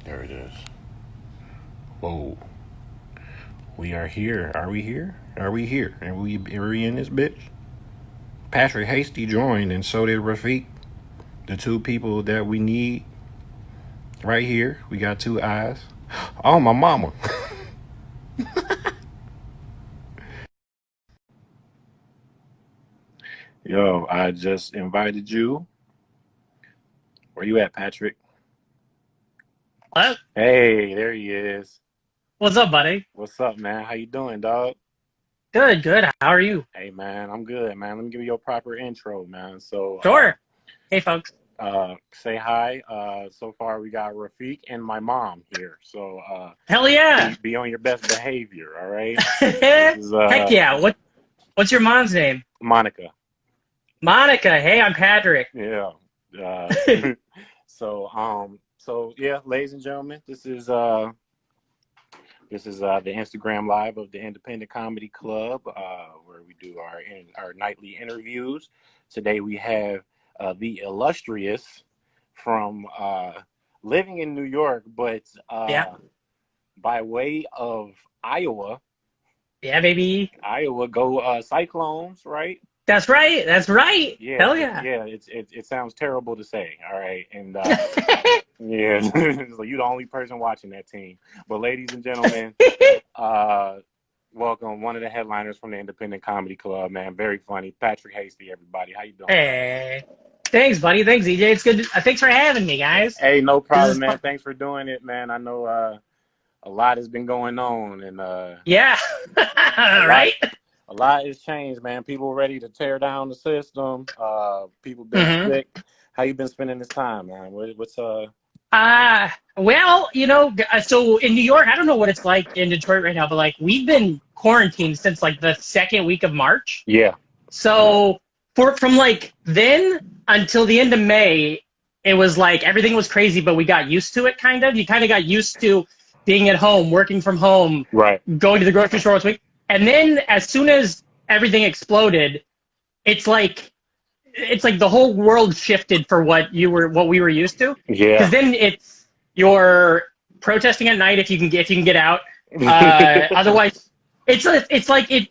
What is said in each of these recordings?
There it is. Whoa. We are here. Are we here? Are we here? Are we in this bitch? Patrick Hastie joined, and so did Rafiq. The two people that we need right here. We got two eyes. Oh, my mama. Yo, I just invited you. Where you at, Patrick? What? Hey, there he is. What's up, buddy? What's up, man? How you doing, dog? Good, good. How are you? Hey, man, I'm good, man. Let me give you a proper intro, man. So, Sure. Hey, folks. say hi. So far, we got Rafiq and my mom here. So, Hell yeah. be on your best behavior, all right? This is Heck yeah. What's your mom's name? Monica. Monica. Hey, I'm Patrick. Yeah. Uh, so yeah, ladies and gentlemen, this is the Instagram live of the Independent Comedy Club, where we do our nightly interviews. Today we have the illustrious from living in New York, but Yeah. by way of Iowa. Yeah, baby. Iowa, go Cyclones, right? That's right. That's right. Yeah, Hell yeah. yeah. It sounds terrible to say, all right, and yeah, so you're the only person watching that team. But ladies and gentlemen, uh, welcome one of the headliners from the Independent Comedy Club, man. Very funny, Patrick Hasty. Everybody, how you doing? Hey. Thanks, buddy. Thanks, EJ. It's good. Thanks for having me, guys. Hey, no This problem, is man. fun. Thanks for doing it, man. I know a lot has been going on, and Yeah. a lot Right? a lot has changed, man. People ready to tear down the system. People been Mm-hmm. sick. How you been spending this time, man? What's Well, so in New York, I don't know what it's like in Detroit right now, but like we've been quarantined since like the second week of March. Yeah. So from like then until the end of May, it was like everything was crazy, but we got used to it kind of. You kind of got used to being at home, working from home, Right. going to the grocery store once a week. And then as soon as everything exploded, it's like it's like the whole world shifted for what we were used to. Because Yeah. then it's you're protesting at night if you can get out. Otherwise, it's like it.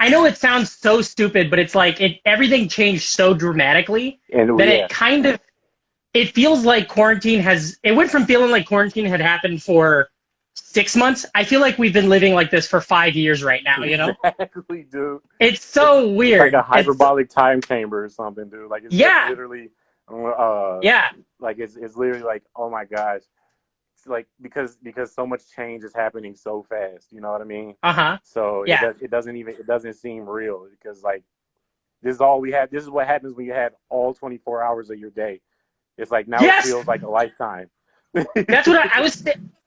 I know it sounds so stupid, but it's like everything changed so dramatically And that yeah, it feels like quarantine has it went from feeling like quarantine had happened for 6 months. I feel like we've been living like this for 5 years right now. exactly, dude. It's It's, so it's like a weird. hyperbolic time chamber or something, dude. Like it's Yeah, literally, uh, yeah, like it's literally like, oh my gosh, it's like because so much change is happening so fast. You know what I mean? uh-huh, So yeah. it doesn't seem real because like this is all we had. This is what happens when you had all 24 hours of your day. It's like now it Yes, feels like a lifetime. that's what I was.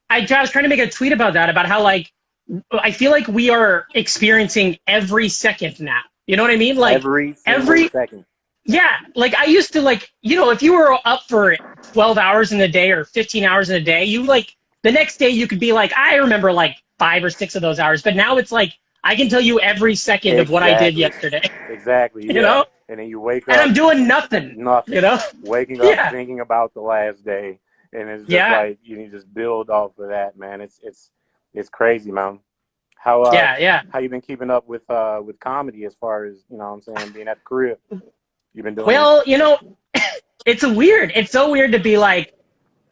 I was trying to make a tweet about that, about how like I feel like we are experiencing every second now. You know what I mean? Like Every single every second. yeah. Like I used to if you were up for 12 hours in a day or 15 hours in a day, you like the next day you could be like, I remember like 5 or 6 of those hours, but now it's like I can tell you every second of what I did Exactly. yesterday. Exactly. You Yeah. know, And then you wake and up, I'm doing nothing. You nothing. know? Waking up Yeah, thinking about the last day, and it's just yeah, like you just build off of that, man. It's crazy, man. How yeah, yeah. how you been keeping up with comedy as far as you know what I'm saying being at the career? You've been doing Well, it's so weird to be like,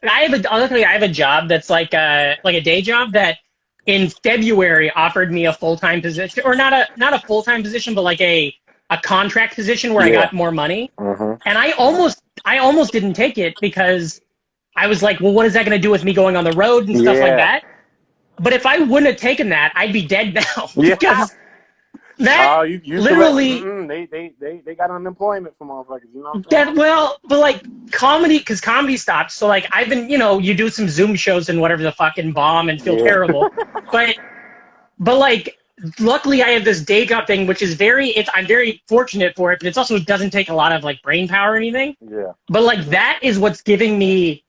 luckily I have a job that's like a day job that in February offered me a full-time position, or not a full-time position, but like a contract position where I yeah. got more money. Mhm. And I almost didn't take it because I was like, well, what is that going to do with me going on the road and stuff like Yeah. that? But if I wouldn't have taken that, I'd be dead now Yeah. because that Oh, you correct. literally They got unemployment for motherfuckers. You know what I'm that saying? well, but like comedy, because comedy stopped. So like I've been, you do some Zoom shows and whatever the fucking bomb and feel Yeah. terrible, but like luckily I have this day job thing, which is I'm very fortunate for it, but it's also doesn't take a lot of like brain power or anything. Yeah. But like that is what's giving me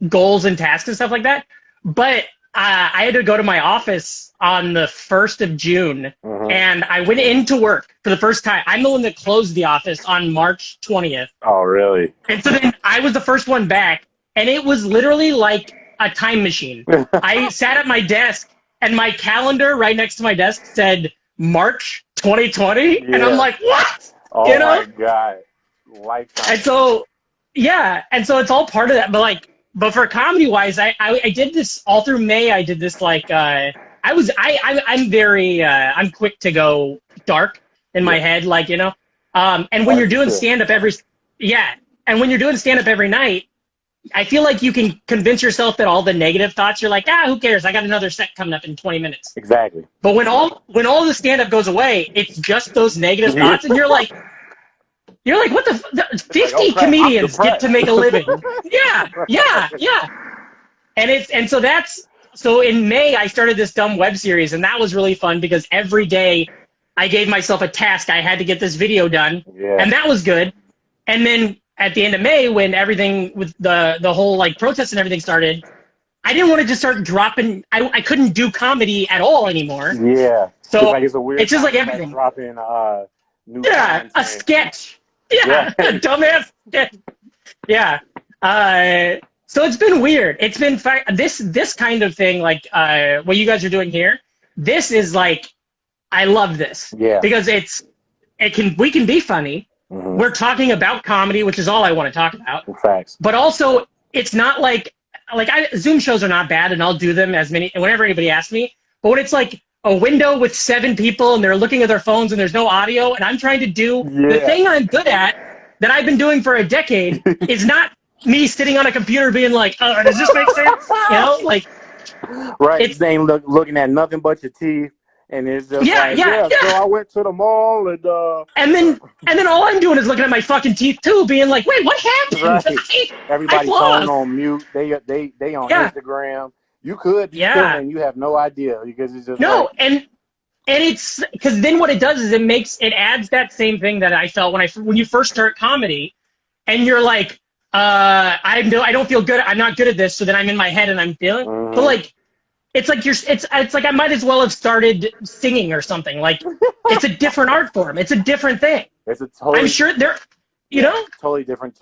goals and tasks and stuff like that. But I had to go to my office on the 1st of June, Mhm. and I went into work for the first time. I'm the one that closed the office on March 20th. Oh, really? And so then I was the first one back, and it was literally like a time machine. I sat at my desk, and my calendar right next to my desk said March 2020, and I'm Yeah. like, what? Oh You know? my God. Lifetime. And so, yeah, and so it's all part of that. But like, but for comedy wise, I did this all through May. I did this like I'm very I'm quick to go dark in my Yeah. head, like, you know. And when As you're you doing should. stand up and when you're doing stand up every night, I feel like you can convince yourself that all the negative thoughts, you're like, who cares? I got another set coming up in 20 minutes. Exactly. But when all the stand up goes away, it's just those negative thoughts, and you're like, what the Like, oh 50 crap, I'm comedians get depressed. to make a living. Yeah. And so in May I started this dumb web series, and that was really fun because every day I gave myself a task. I had to get this video done, Yeah. and that was good. And then at the end of May, when everything with the whole like protests and everything started, I didn't want to just start dropping. I couldn't do comedy at all anymore. Yeah. So Like it's a weird it's just like time to everything. dropping new Yeah, content. a sketch. Yeah, a dumbass sketch. Yeah. So it's been weird. It's been this kind of thing, like what you guys are doing here. This is like, I love this. Yeah. Because we can be funny. Mm-hmm. We're talking about comedy, which is all I want to talk about. Facts. But also, it's not like Zoom shows are not bad, and I'll do them whenever anybody asks me. But when it's like a window with 7 people and they're looking at their phones and there's no audio, and I'm trying to do the thing I'm good at that I've been doing for a decade is not me sitting on a computer being like, oh, does this make sense? You know, like, right. They ain't looking at nothing but your teeth. And it's just so I went to the mall and then all I'm doing is looking at my fucking teeth too, being like, wait, what happened? Right. Everybody's phone on mute. They on Instagram. You could be filming, you have no idea because it's just and it's because then what it does is it adds that same thing that I felt when you first start comedy, and you're like, I don't feel good. I'm not good at this. So then I'm in my head and I'm feeling, but like. It's like it's like I might as well have started singing or something. Like, it's a different art form. It's a different thing. It's a totally. I'm sure you know, totally different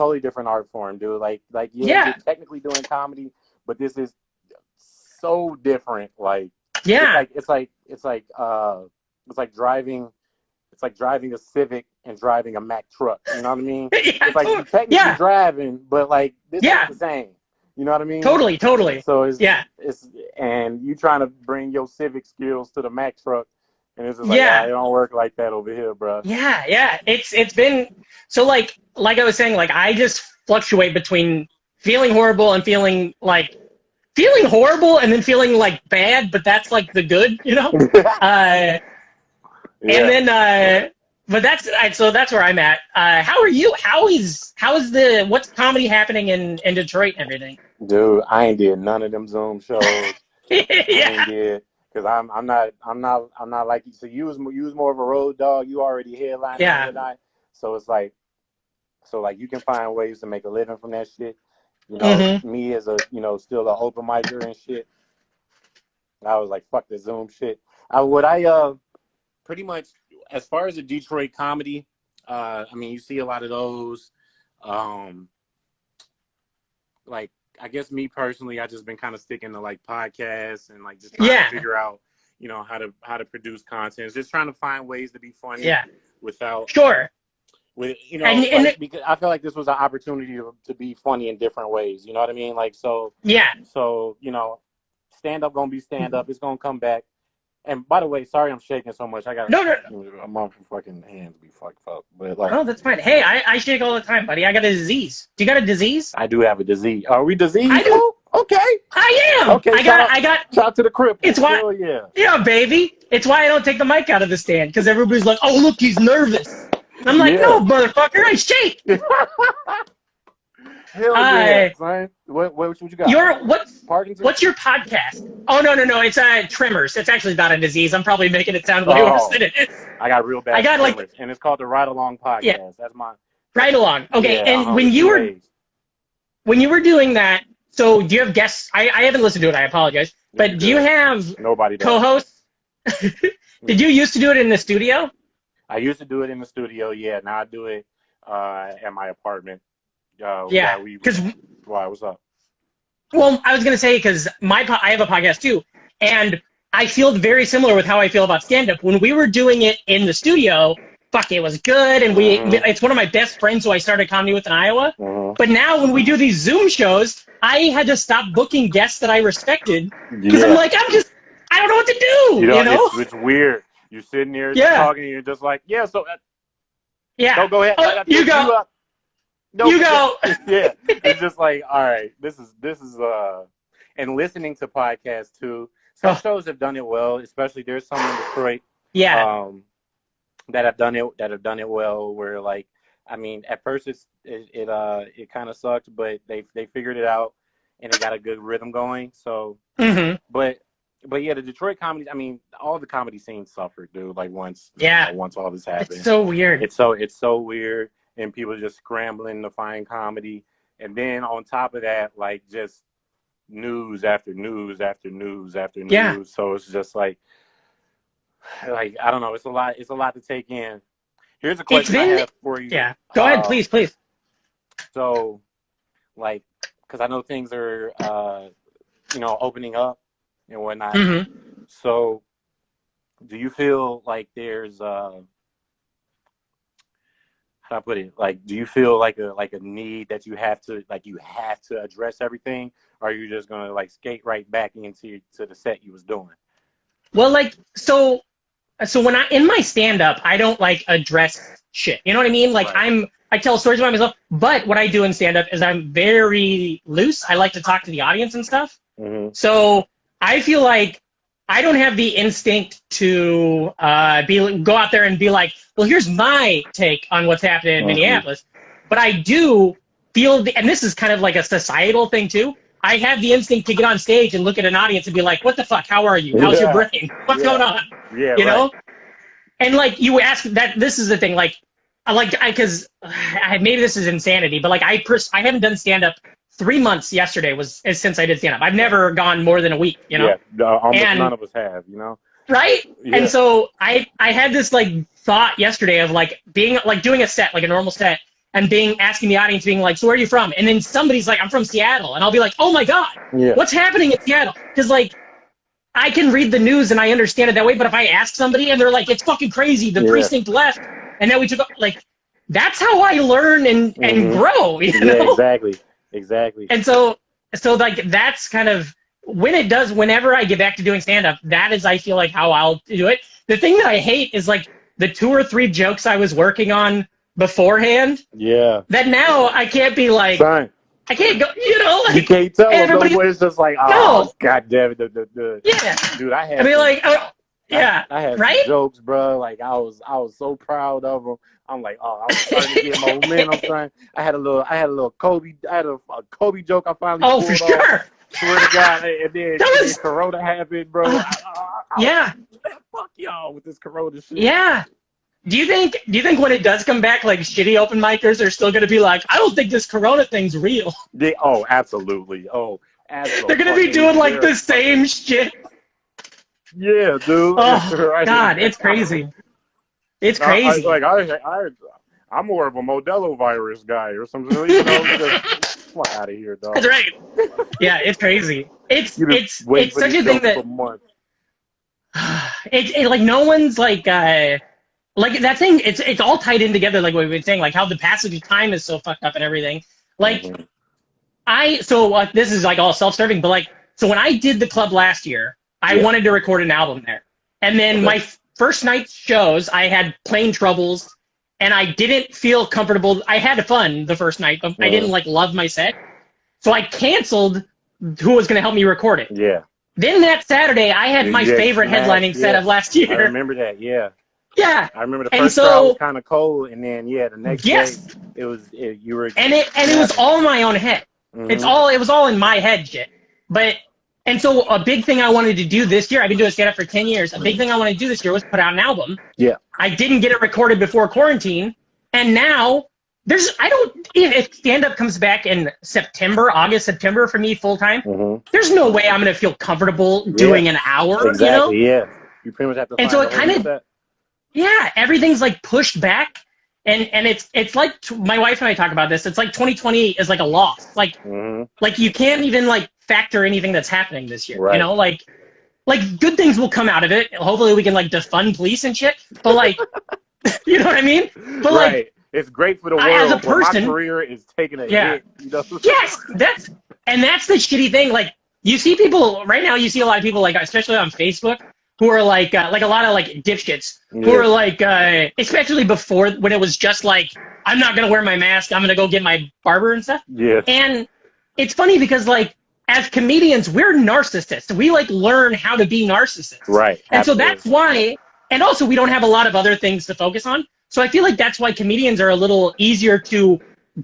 art form, dude. Like you're technically doing comedy, but this is so different. Like, it's like driving a Civic and driving a Mack truck. You know what I mean? It's like you're technically driving, but like this is the same. You know what I mean? Totally. So it's and you trying to bring your Civic skills to the Mack truck, and it's just like, it don't work like that over here, bro. Yeah. It's been so like I was saying, like I just fluctuate between feeling horrible and feeling horrible and then feeling like bad, but that's like the good, you know. And then but that's where I'm at. How are you? What's comedy happening in Detroit and everything? Dude, I ain't did none of them Zoom shows. I ain't did because I'm not like you. So you was more of a road dog. You already headlining every night. So it's like, you can find ways to make a living from that shit. You know, me as a still an open micer and shit. I was like, fuck the Zoom shit. Pretty much. As far as the Detroit comedy, I mean, you see a lot of those. Like, I guess me personally, I just been kind of sticking to like podcasts and like just trying to figure out, how to produce content. Just trying to find ways to be funny. Yeah. Without. Sure. With because I feel like this was an opportunity to be funny in different ways. You know what I mean? Like so. Yeah. So stand up gonna be stand up. It's gonna come back. And by the way, sorry I'm shaking so much. I got my fucking hands be fucked up. But like, that's fine. Hey, I shake all the time, buddy. I got a disease. Do you got a disease? I do have a disease. Are we diseased? I do. Okay. I am. Okay. I got. Shout out to the crib. It's why. Yeah, baby. It's why I don't take the mic out of the stand because everybody's like, "Oh, look, he's nervous." And I'm like, "No, motherfucker, I shake." Hell yeah, son. What you got? What's your podcast? Oh no, it's Tremors. It's actually not a disease. I'm probably making it sound way worse than it is. I got real bad. Tremors, and it's called the Ride Along Podcast. Yeah. That's my Ride Along. Okay, and when you were doing that, so do you have guests? I haven't listened to it. I apologize, but do you have co-hosts? Did you used to do it in the studio? I used to do it in the studio. Yeah, now I do it at my apartment. Because why? What's up? Well, I was going to say, because I have a podcast too, and I feel very similar with how I feel about stand-up. When we were doing it in the studio, fuck, it was good, and it's one of my best friends who I started comedy with in Iowa. But now when we do these Zoom shows, I had to stop booking guests that I respected, because I'm like, I don't know what to do, you know? It's weird. You're sitting there talking, and you're just like, so... Don't go ahead. You go. You go. Yeah. It's just like, all right, this is and listening to podcasts too. Some shows have done it well, especially there's some in Detroit. Yeah. That have done it well, where like, I mean, at first it kind of sucked, but they figured it out and it got a good rhythm going. So, but yeah, the Detroit comedy, I mean, all the comedy scenes suffered, dude. Like once all this happened, it's so weird. It's so weird, and people are just scrambling to find comedy, and then on top of that, like just news after news after news after news. Yeah. So it's just like I don't know. It's a lot to take in. Here's a question I have for you. Yeah. Go ahead, please. So, like, because I know things are, opening up and whatnot. So, do you feel like there's how do I put it? Like, do you feel like a need that you have to address everything, or are you just gonna like skate right back into the set you was doing? Well, like so when in my stand up, I don't like address shit. You know what I mean? Like I tell stories about myself, but what I do in stand up is I'm very loose. I like to talk to the audience and stuff. So I feel like I don't have the instinct to go out there and be like, well, here's my take on what's happening in Minneapolis. But I do feel, and this is kind of like a societal thing too, I have the instinct to get on stage and look at an audience and be like, what the fuck? How are you? How's your brain? What's going on? Yeah, you know? And like you ask that, this is the thing, like, because maybe this is insanity, but like I haven't done stand-up 3 months yesterday since I did stand-up. I've never gone more than a week, you know? Yeah, almost none of us have, you know? Right? Yeah. And so I had this like thought yesterday of like being like doing a set, like a normal set, and asking the audience, being like, so where are you from? And then somebody's like, I'm from Seattle. And I'll be like, oh my God, what's happening in Seattle? Because like, I can read the news and I understand it that way, but if I ask somebody and they're like, it's fucking crazy, the precinct left, and then we took, like, that's how I learn and grow, you know? Yeah, exactly. And so like, that's kind of, whenever I get back to doing stand-up, that is, I feel like, how I'll do it. The thing that I hate is like the 2 or 3 jokes I was working on beforehand. Yeah. That now I can't be like, fine. I can't go, you know, like, you can't tell everybody. It's just like, oh, God damn it. Yeah. Dude, I had. I mean, like, I had some jokes, bro. Like, I was so proud of them. I'm like, I was starting to get momentum. Son. I had a little Kobe. I had a Kobe joke. I finally. Oh, for sure. Swear to God, and then Corona happened, bro. Fuck y'all with this Corona shit. Yeah. Do you think when it does come back, like shitty open micers are still gonna be like, I don't think this Corona thing's real? Absolutely. Absolutely. They're gonna be doing like the same shit. Yeah, dude. Oh God, it's crazy. It's crazy. I'm more of a Modelo virus guy or something. You know, just fuck out of here, dog. That's right. Yeah, it's crazy. It's such a thing that it like no one's like that thing. It's all tied in together. Like what we've been saying, like how the passage of time is so fucked up and everything. Like this is like all self-serving, but like so when I did the club last year, I wanted to record an album there, and then my first night's shows, I had plane troubles. And I didn't feel comfortable. I had fun the first night, but I didn't like love my set. So I canceled who was going to help me record it. Yeah. Then that Saturday, I had my favorite headlining set of last year. I remember that, yeah. Yeah. I remember the first crowd was kind of cold, and then, the next day, you were... And it was all in my own head. It was all in my head shit. And so a big thing I wanted to do this year, I've been doing stand-up for 10 years, a big thing I wanted to do this year was put out an album. Yeah. I didn't get it recorded before quarantine, and now if stand-up comes back in August, September for me full-time, there's no way I'm going to feel comfortable doing an hour, exactly, you know? Yeah. You pretty much have to and so it kind of, everything's like pushed back, and it's like, my wife and I talk about this, it's like 2020 is like a loss. Like you can't even like, factor anything that's happening this year. Right. You know, like good things will come out of it. Hopefully we can like defund police and shit. But like, you know what I mean? But right. like, it's great for the world. As a person, but my career is taking a hit. You know? Yes, that's the shitty thing. Like, you see people right now. You see a lot of people, like, especially on Facebook, who are like a lot of like dipshits who are like, especially before when it was just like, I'm not gonna wear my mask. I'm gonna go get my barber and stuff. Yeah. And it's funny because like, as comedians, we're narcissists. We like learn how to be narcissists. Right. And Absolutely. so that's why. And also, we don't have a lot of other things to focus on. So I feel like that's why comedians are a little easier to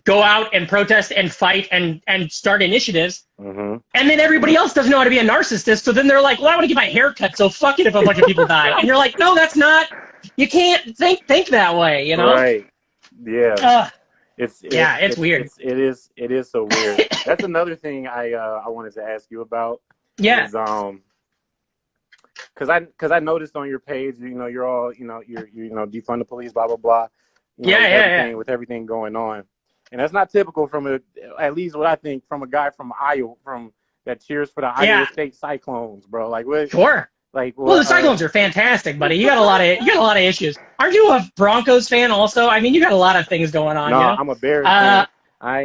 go out and protest and fight and start initiatives. Mm-hmm. And then everybody else doesn't know how to be a narcissist. So then they're like, well, I want to get my hair cut, so fuck it if a bunch of people die. And you're like, no, that's not, you can't think that way, you know? Right. Yeah. It's weird. It is so weird. That's another thing I wanted to ask you about. Yeah. Is, Cause I noticed on your page, you know, you're all, you know, you're defund the police, blah blah blah. With everything going on, and that's not typical from at least what I think from a guy from Iowa, that cheers for the Iowa State Cyclones, bro. Like what? Sure. Like well, the Cyclones are fantastic, buddy. You got a lot of issues. Aren't you a Broncos fan also? I mean, you got a lot of things going on. No, you know? I'm a Bears fan.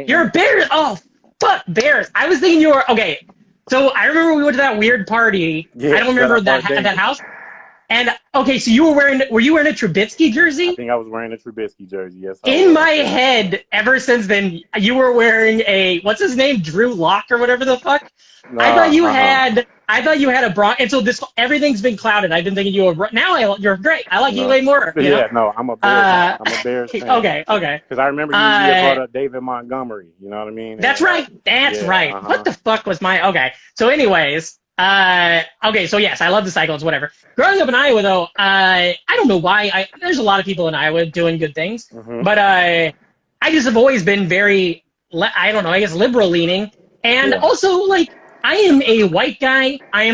You're a Bears. Oh, fuck Bears. I was thinking you were okay. So I remember we went to that weird party. Yeah, I don't remember that house. And okay, so were you wearing a Trubisky jersey? I think I was wearing a Trubisky jersey. Yes. In my head, ever since then, you were wearing what's his name, Drew Lock or whatever the fuck. No, I thought you had a Bron. And so everything's been clouded. I've been thinking you're great. I like you way more. You know? No, I'm a Bears. I'm a Bears fan. Okay. Because I remember you brought up David Montgomery. You know what I mean? That's right. That's right. What the fuck was okay? So, anyways. Okay, so yes, I love the Cyclones, whatever. Growing up in Iowa, though, I don't know why. There's a lot of people in Iowa doing good things, but I just have always been very, I don't know, I guess liberal-leaning. And also, like, I am a white guy. I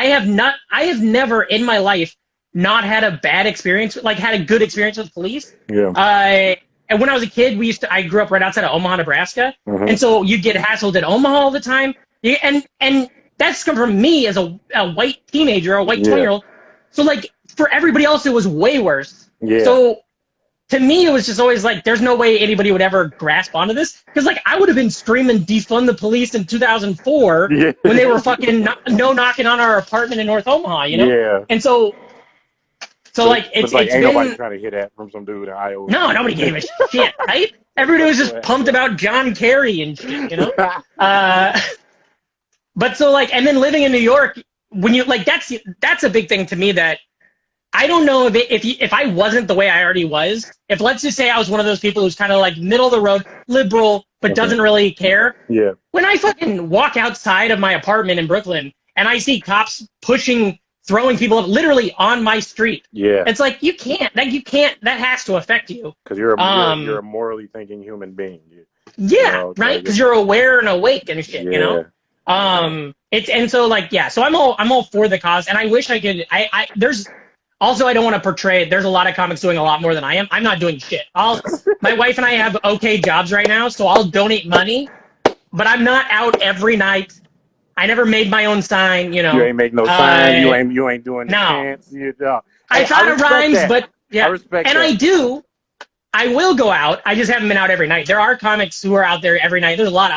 have never in my life not had a bad experience, like, had a good experience with police. Yeah. And when I was a kid, I grew up right outside of Omaha, Nebraska, and so you'd get hassled at Omaha all the time. And that's come from me as a white teenager, a white 20-year-old. So, like, for everybody else, it was way worse. Yeah. So, to me, it was just always like, there's no way anybody would ever grasp onto this. Because, like, I would have been screaming defund the police in 2004 when they were fucking knocking on our apartment in North Omaha, you know? Yeah. And so like, ain't nobody trying to hear that from some dude in Iowa. No, nobody gave a shit, right? Everybody was just pumped about John Kerry and shit, you know? But so, like, and then living in New York, when you, like, that's a big thing to me that I don't know if I wasn't the way I already was, if let's just say I was one of those people who's kind of like middle of the road, liberal, but doesn't really care. Yeah. When I fucking walk outside of my apartment in Brooklyn and I see cops throwing people up literally on my street. Yeah. It's like, you can't, that has to affect you. Because you're a morally thinking human being. Right? Because you're aware and awake and shit, you know? So I'm all for the cause, and I wish I could. I don't want to portray. There's a lot of comics doing a lot more than I am. I'm not doing shit. My wife and I have okay jobs right now, so I'll donate money, but I'm not out every night. I never made my own sign. You know, you ain't make no sign. You ain't doing chants. I thought it rhymes, but yeah, I respect that. I do. I will go out. I just haven't been out every night. There are comics who are out there every night. There's a lot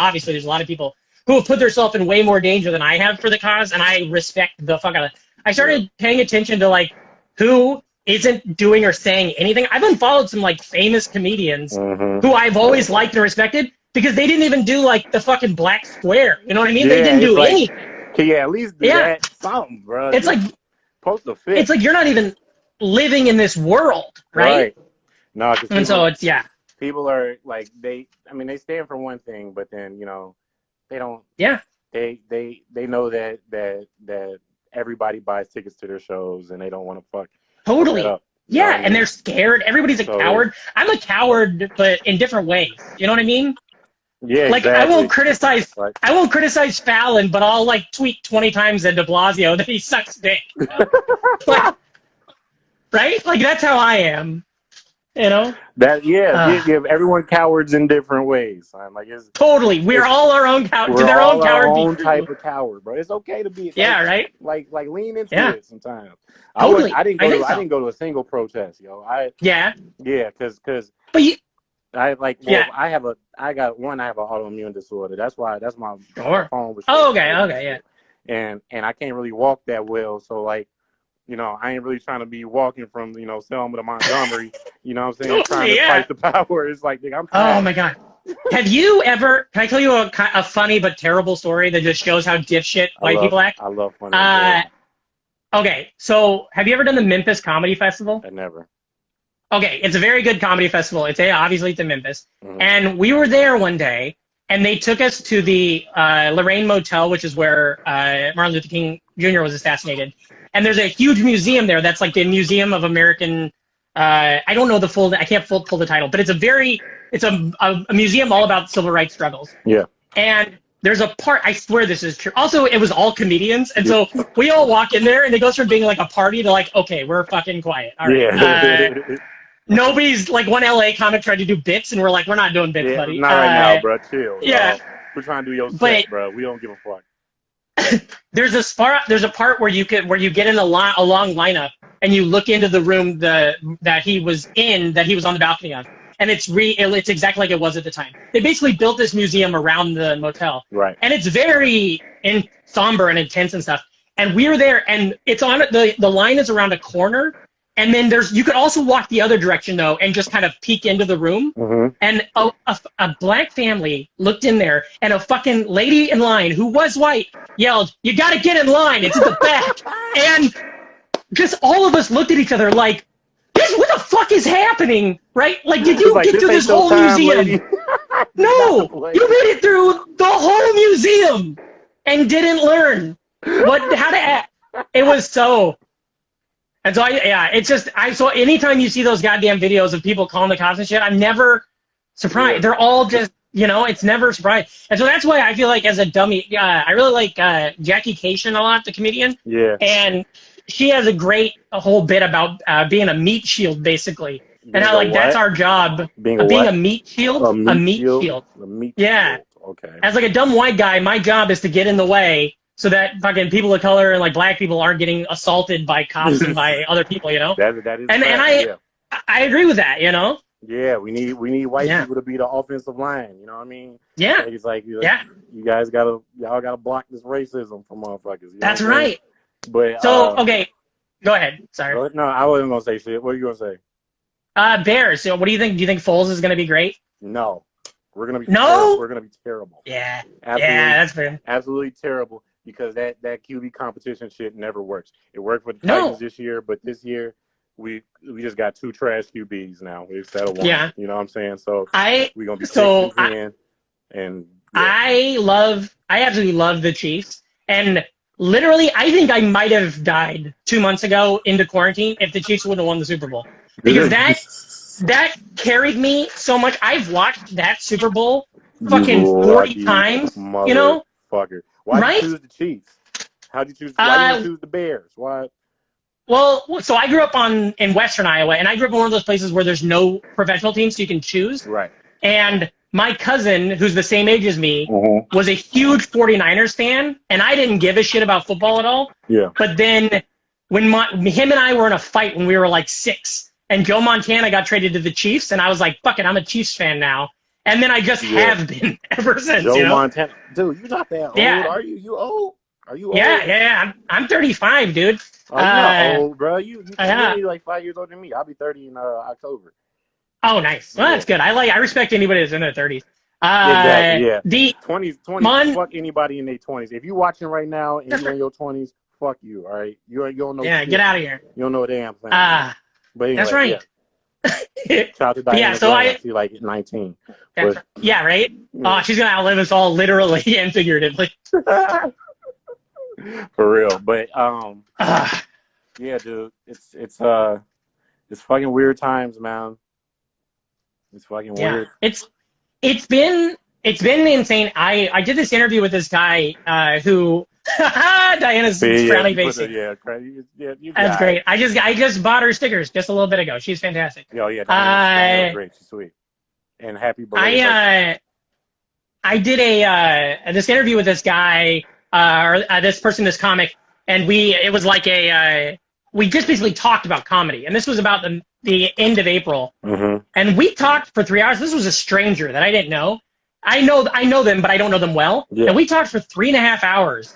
of people who have put themselves in way more danger than I have for the cause, and I respect the fuck out of it. I started paying attention to, like, who isn't doing or saying anything. I've unfollowed some, like, famous comedians who I've always liked and respected because they didn't even do, like, the fucking black square. You know what I mean? They didn't do anything. Yeah, at least do that something, bro. It's like, post a fit. It's like you're not even living in this world, right? No, so people are, like, they stand for one thing, but then, you know, they don't. Yeah. They know that everybody buys tickets to their shows and they don't want to fuck. Totally. Up, yeah, and they're scared. Everybody's a coward. I'm a coward, but in different ways. You know what I mean? Yeah. Like, exactly. I won't criticize Fallon, but I'll, like, tweet 20 times at De Blasio that he sucks dick. Right? Like, that's how I am. You know? Everyone cowards in different ways. Like it's totally. We're all our own coward. We're their all own our coward own type of coward, bro. It's okay to be right. Like lean into it sometimes. Totally. I didn't go to a single protest, yo. Because but you. I have an autoimmune disorder. That's my phone was. Okay. And I can't really walk that well, so like, I ain't really trying to be walking from, Selma to Montgomery, you know what I'm saying, trying to fight the power. It's like, I'm tired. Oh my God. Have you ever, can I tell you a funny but terrible story that just shows how dipshit white people act? I love funny. Okay, so have you ever done the Memphis Comedy Festival? I never. Okay, it's a very good comedy festival. Obviously it's in Memphis. Mm-hmm. And we were there one day, and they took us to the Lorraine Motel, which is where Martin Luther King Jr. was assassinated. And there's a huge museum there that's like the Museum of American, I don't know I can't pull the title, but it's a museum all about civil rights struggles. Yeah. And there's a part, I swear this is true. Also, it was all comedians. And so we all walk in there, and it goes from being like a party to like, okay, we're fucking quiet. All right. Yeah. Nobody's like, one LA comic tried to do bits, and we're like, we're not doing bits, buddy. Not right now, bro. Chill. Yeah. We're trying to do your set, bro. We don't give a fuck. There's a part where you get in a long lineup, and you look into the room that he was on the balcony of. And it's exactly like it was at the time. They basically built this museum around the motel. Right. And it's very somber and intense and stuff. And we were there, and it's on the line is around a corner. And then you could also walk the other direction, though, and just kind of peek into the room. Mm-hmm. And a black family looked in there, and a fucking lady in line who was white yelled, "You got to get in line. It's at the back." And just all of us looked at each other like, what the fuck is happening, right? Like, did you get through this whole museum? No, you made it through the whole museum and didn't learn how to act. It was so... And so, so anytime you see those goddamn videos of people calling the cops and shit, I'm never surprised. Yeah. They're all just, it's never surprising. And so that's why I feel like as a dummy, I really like Jackie Cation a lot, the comedian. Yeah. And she has a whole bit about being a meat shield, basically. And how, like, that's our job. Being a meat shield? A meat shield. A meat shield. Okay. As, like, a dumb white guy, my job is to get in the way so that fucking people of color and, like, black people aren't getting assaulted by cops and by other people, That is and I agree with that, Yeah, we need white people to be the offensive line, you know what I mean? Yeah. It's like, you guys y'all gotta block this racism from motherfuckers. You know that's right. But okay, go ahead. Sorry. No, I wasn't gonna say shit. What are you gonna say? Bears. So, what do you think? Do you think Foles is gonna be great? No, we're gonna be we're gonna be terrible. Yeah. Absolutely, that's fair. Absolutely terrible because that QB competition shit never works. It worked for the Titans this year, but this year we just got 2 trash QBs now instead of 1. Yeah. You know what I'm saying? So we're gonna be I absolutely love the Chiefs, and literally, I think I might have died 2 months ago into quarantine if the Chiefs wouldn't have won the Super Bowl. Because that carried me so much. I've watched that Super Bowl fucking 40 times, Fucker. Why did you choose the Chiefs? Why did you choose the Bears? Why? Well, so I grew up in Western Iowa, and I grew up in one of those places where there's no professional team, so you can choose. Right. And my cousin, who's the same age as me, was a huge 49ers fan, and I didn't give a shit about football at all. Yeah. But then when him and I were in a fight when we were like 6, and Joe Montana got traded to the Chiefs, and I was like, fuck it, I'm a Chiefs fan now. And then I just have been ever since. Joe Montana. Dude, you're not that old, are you? You old? Are you old? Yeah. I'm 35, dude. Oh, you're not old, bro. You're like 5 years older than me. I'll be 30 in October. Oh, nice. Well, that's good. I respect anybody that's in their 30s. Exactly, yeah. The 20s, fuck anybody in their 20s. If you're watching right now and you're in your 20s, fuck you, all right? You don't know. Yeah, get out of here. You don't know a damn thing. But anyway, that's right. Shout out to Diana. She's like 19. Yeah, right? Oh, she's going to outlive us all literally and figuratively. For real. But, yeah, dude, it's fucking weird times, man. It's fucking weird. It's been insane. I did this interview with this guy who Diana's frowny face. That's great. I just bought her stickers just a little bit ago. She's fantastic. Oh yeah, Diana's great. She's sweet. And happy birthday. I did this interview with this guy, this person, this comic, and it was like we just basically talked about comedy, and this was about the end of April, and we talked for 3 hours. This was a stranger that I didn't know. I know them, but I don't know them well. Yeah. And we talked for 3.5 hours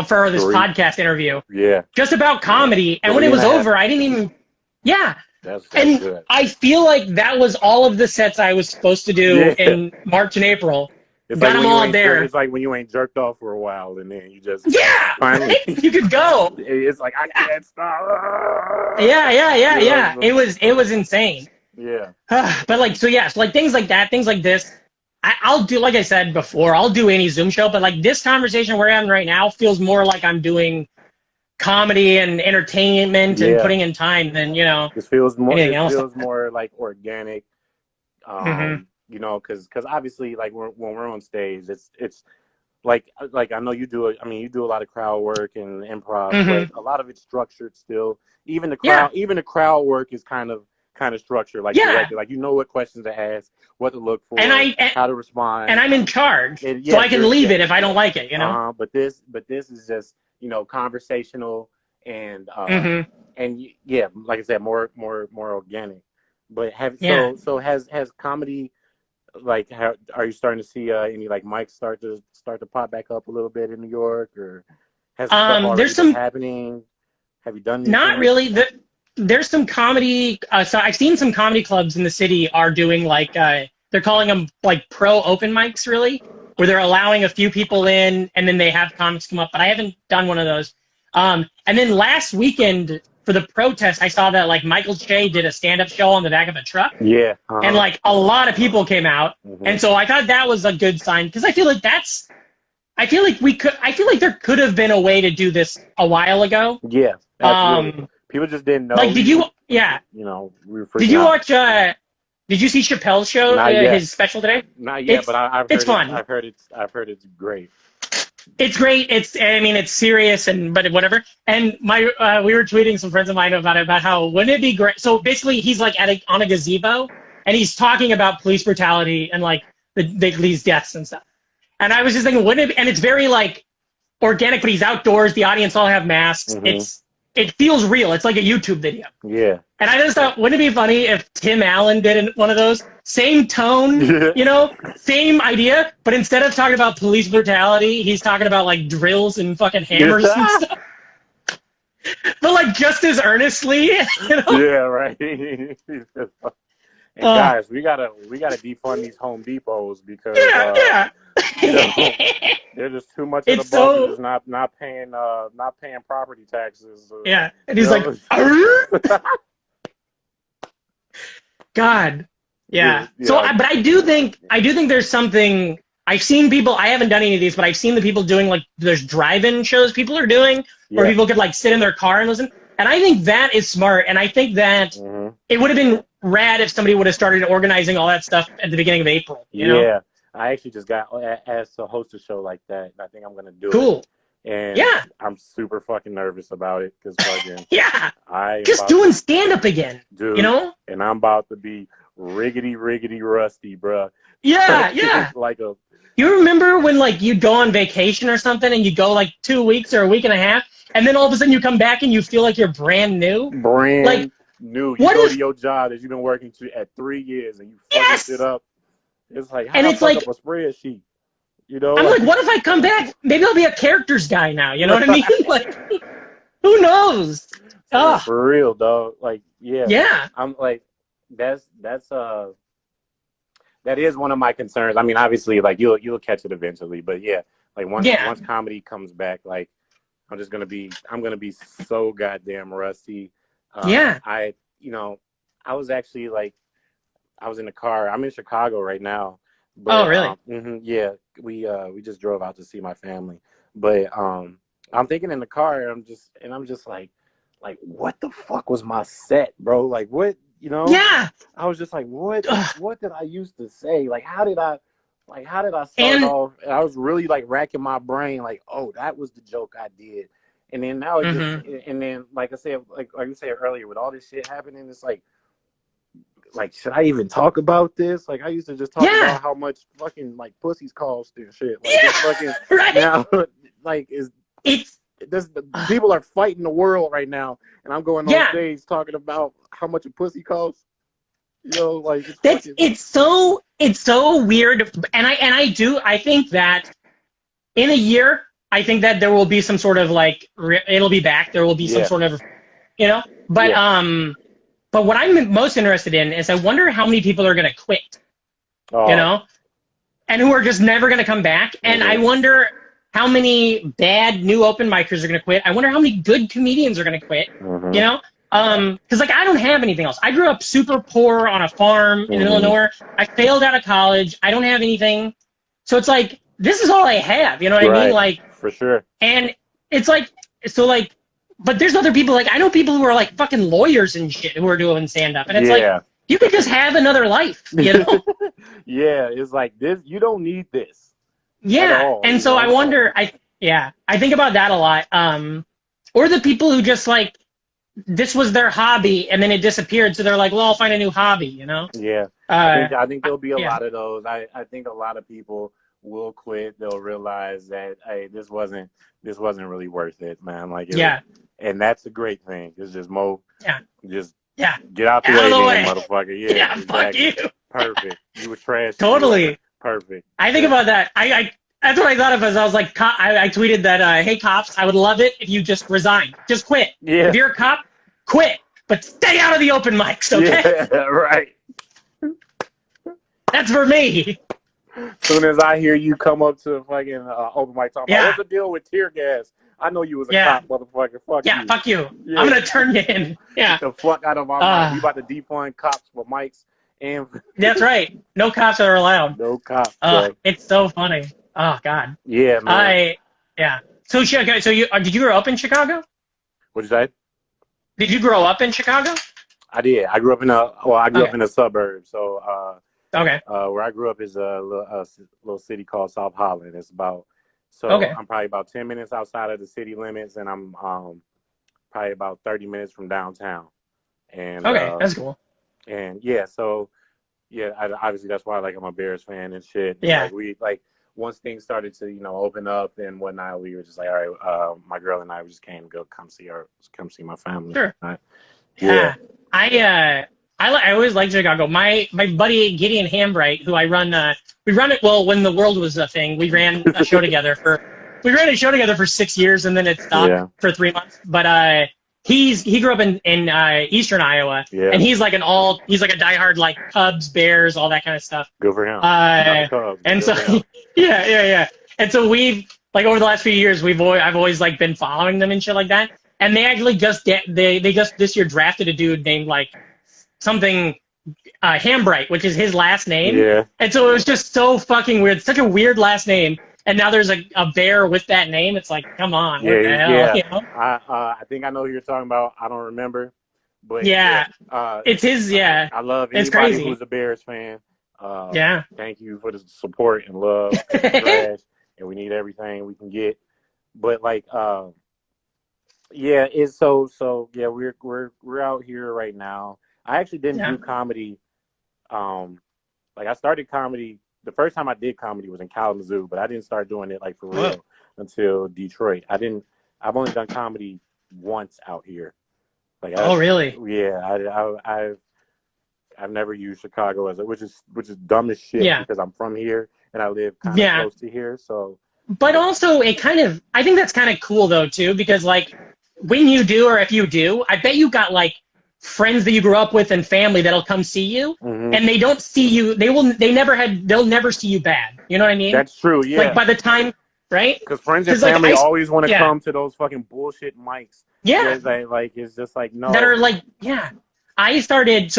for this podcast interview. Yeah. Just about comedy. And when it was over, I didn't even. Yeah. That's good. I feel like that was all of the sets I was supposed to do in March and April. It's got them all there. It's like when you ain't jerked off for a while and then you just finally you could go. It's like I can't stop. Yeah. It was insane. Yeah. But like so like things like that, things like this. I'll do, like I said before, I'll do any Zoom show, but like this conversation we're having right now feels more like I'm doing comedy and entertainment and putting in time than, it feels more like organic, you know, because obviously like when we're on stage, it's like I know you do you do a lot of crowd work and improv, but a lot of it's structured still. Even the crowd work is kind of structured, like you know what questions to ask, what to look for, how to respond, and I'm in charge, so I can leave it if I don't like it, But this is just conversational and like I said, more organic. But has comedy, like, are you starting to see any like mics start to pop back up a little bit in New York, or has stuff already been happening? Have you done anything? Not really. There's some comedy. So I've seen some comedy clubs in the city are doing like they're calling them like pro open mics, really, where they're allowing a few people in and then they have comics come up. But I haven't done one of those. And then last weekend for the protest, I saw that like Michael Che did a stand-up show on the back of a truck. Yeah. And like a lot of people came out, and so I thought that was a good sign because I feel like there could have been a way to do this a while ago. Yeah. Absolutely. People just didn't know. Like, did you? Yeah. We were. Did you watch? Did you see Chappelle's show? His special today? Not yet, but I've heard it's fun. I've heard it's great. It's great. It's serious but whatever. And we were tweeting some friends of mine about how wouldn't it be great? So basically, he's like on a gazebo, and he's talking about police brutality and like these deaths and stuff. And I was just thinking, wouldn't it? And it's very like organic, but he's outdoors. The audience all have masks. It feels real. It's like a YouTube video. Yeah. And I just thought, wouldn't it be funny if Tim Allen did one of those? Same tone, same idea, but instead of talking about police brutality, he's talking about like drills and fucking hammers and stuff. But like just as earnestly, Yeah, right. And guys, we gotta defund these Home Depots because they're just too much of the budget is not paying property taxes. And he's like, God, So, but I do think there's something. I've seen people. I haven't done any of these, but I've seen the people doing like there's drive-in shows people are doing where people could like sit in their car and listen. And I think that is smart. And I think that it would have been rad if somebody would have started organizing all that stuff at the beginning of April. You know? I actually just got asked to host a show like that, and I think I'm going to do it. Cool. And I'm super fucking nervous about it because just doing stand-up again, dude, and I'm about to be riggedy rusty, bruh. Yeah. Like you remember when like you'd go on vacation or something and you go like 2 weeks or a week and a half, and then all of a sudden you come back and you feel like you're brand new? Brand new. You go to your job that you've been working at 3 years and you fucking it up. It's like, how to fuck up a spreadsheet? I'm like, what if I come back? Maybe I'll be a characters guy now. You know what I mean? Like, who knows? For real, dog. Like, yeah. I'm like, that is one of my concerns. I mean, obviously, like you'll catch it eventually, but like once comedy comes back, like I'm gonna be so goddamn rusty. I was actually like, I was in the car. I'm in Chicago right now. But, really? We just drove out to see my family. But I'm thinking in the car, I'm just like, what the fuck was my set, bro? Like, what, Yeah. I was just like, what did I used to say? Like, how did I Like, how did I start off? And I was really like racking my brain, like, oh, that was the joke I did. And then now it just, and then like I said, like you said earlier, with all this shit happening, it's like, should I even talk about this? Like, I used to just talk about how much fucking like pussies cost and shit. Like, it's fucking now, like, people are fighting the world right now, and I'm going on stage talking about how much a pussy costs. You know, like, it's so weird, and I think that in a year, I think that there will be some sort of like it'll be back. There will be some sort of, you know, but but what I'm most interested in is I wonder how many people are going to quit, you know, and who are just never going to come back. And I wonder how many bad new open micers are going to quit. I wonder how many good comedians are going to quit, you know. Because like I don't have anything else. I grew up super poor on a farm in Illinois. I failed out of college. I don't have anything, so it's like this is all I have. You know what I mean? Like, for sure. And it's like but there's other people, like I know people who are like fucking lawyers and shit who are doing stand up, and it's like you could just have another life. You know? It's like this. You don't need this. Yeah, and so I wonder. I think about that a lot. Or the people who just like. This was their hobby, and then it disappeared. So they're like, "Well, I'll find a new hobby," you know? Yeah, I think there'll be a lot of those. I think a lot of people will quit. They'll realize that this wasn't really worth it, man. Like, and that's a great thing. It's just just get out the way, motherfucker. Yeah, exactly. Fuck you. Perfect. You were trash. Totally. Perfect. I think about that. That's what I thought of as I was like, I tweeted that, hey, cops, I would love it if you just resigned. Just quit. Yeah. If you're a cop, quit. But stay out of the open mics, okay? Yeah, right. That's for me. As soon as I hear you come up to a fucking open mic talking about, what's the deal with tear gas? I know you was a cop, motherfucker. Fuck you. Fuck you. Yeah. I'm going to turn you in. Yeah. Get the fuck out of our mic. You about to defund cops for mics. And that's right. No cops are allowed. No cops. It's so funny. Oh God. Yeah, man. So did you grow up in Chicago? What'd you say? Did you grow up in Chicago? I did. I grew up in a suburb. So where I grew up is a little city called South Holland. It's about I'm probably about 10 minutes outside of the city limits, and I'm probably about 30 minutes from downtown. And that's cool. And obviously that's why I'm a Bears fan and shit. Yeah. Like, once things started to, open up and whatnot, we were just like, all right, my girl and I just came to come see my family. Sure. Right? Yeah. I always liked Chicago. My buddy Gideon Hambright, who we run it when the world was a thing. We ran a show together for 6 years, and then it stopped for 3 months. But he grew up in eastern Iowa, and he's like a diehard like Cubs, Bears, all that kind of stuff. Good for him. And so yeah. And so we've like over the last few years I've always like been following them and shit like that. And they actually just this year drafted a dude named like something Hambright, which is his last name. Yeah. And so it was just so fucking weird. Such a weird last name. And now there's a bear with that name. It's like, come on, what the hell? Yeah. You know? I think I know who you're talking about. I don't remember, but it's his. Yeah, I love anybody who's a Bears fan. Thank you for the support and love. Trash, and we need everything we can get. But like, it's so. Yeah, we're out here right now. I actually didn't do comedy. I started comedy. The first time I did comedy was in Kalamazoo, but I didn't start doing it like for real until Detroit. I've only done comedy once out here. Really? Yeah, I've never used Chicago which is dumb as shit because I'm from here and I live kind of close to here. So, but also I think that's kind of cool though too, because like when you do or if you do, I bet you got like friends that you grew up with and family that'll come see you, and they don't see you. They'll never see you bad. You know what I mean? That's true. Yeah. Like by the time, right? Because friends and family always want to come to those fucking bullshit mics. Yeah. It's just like no. That are like I started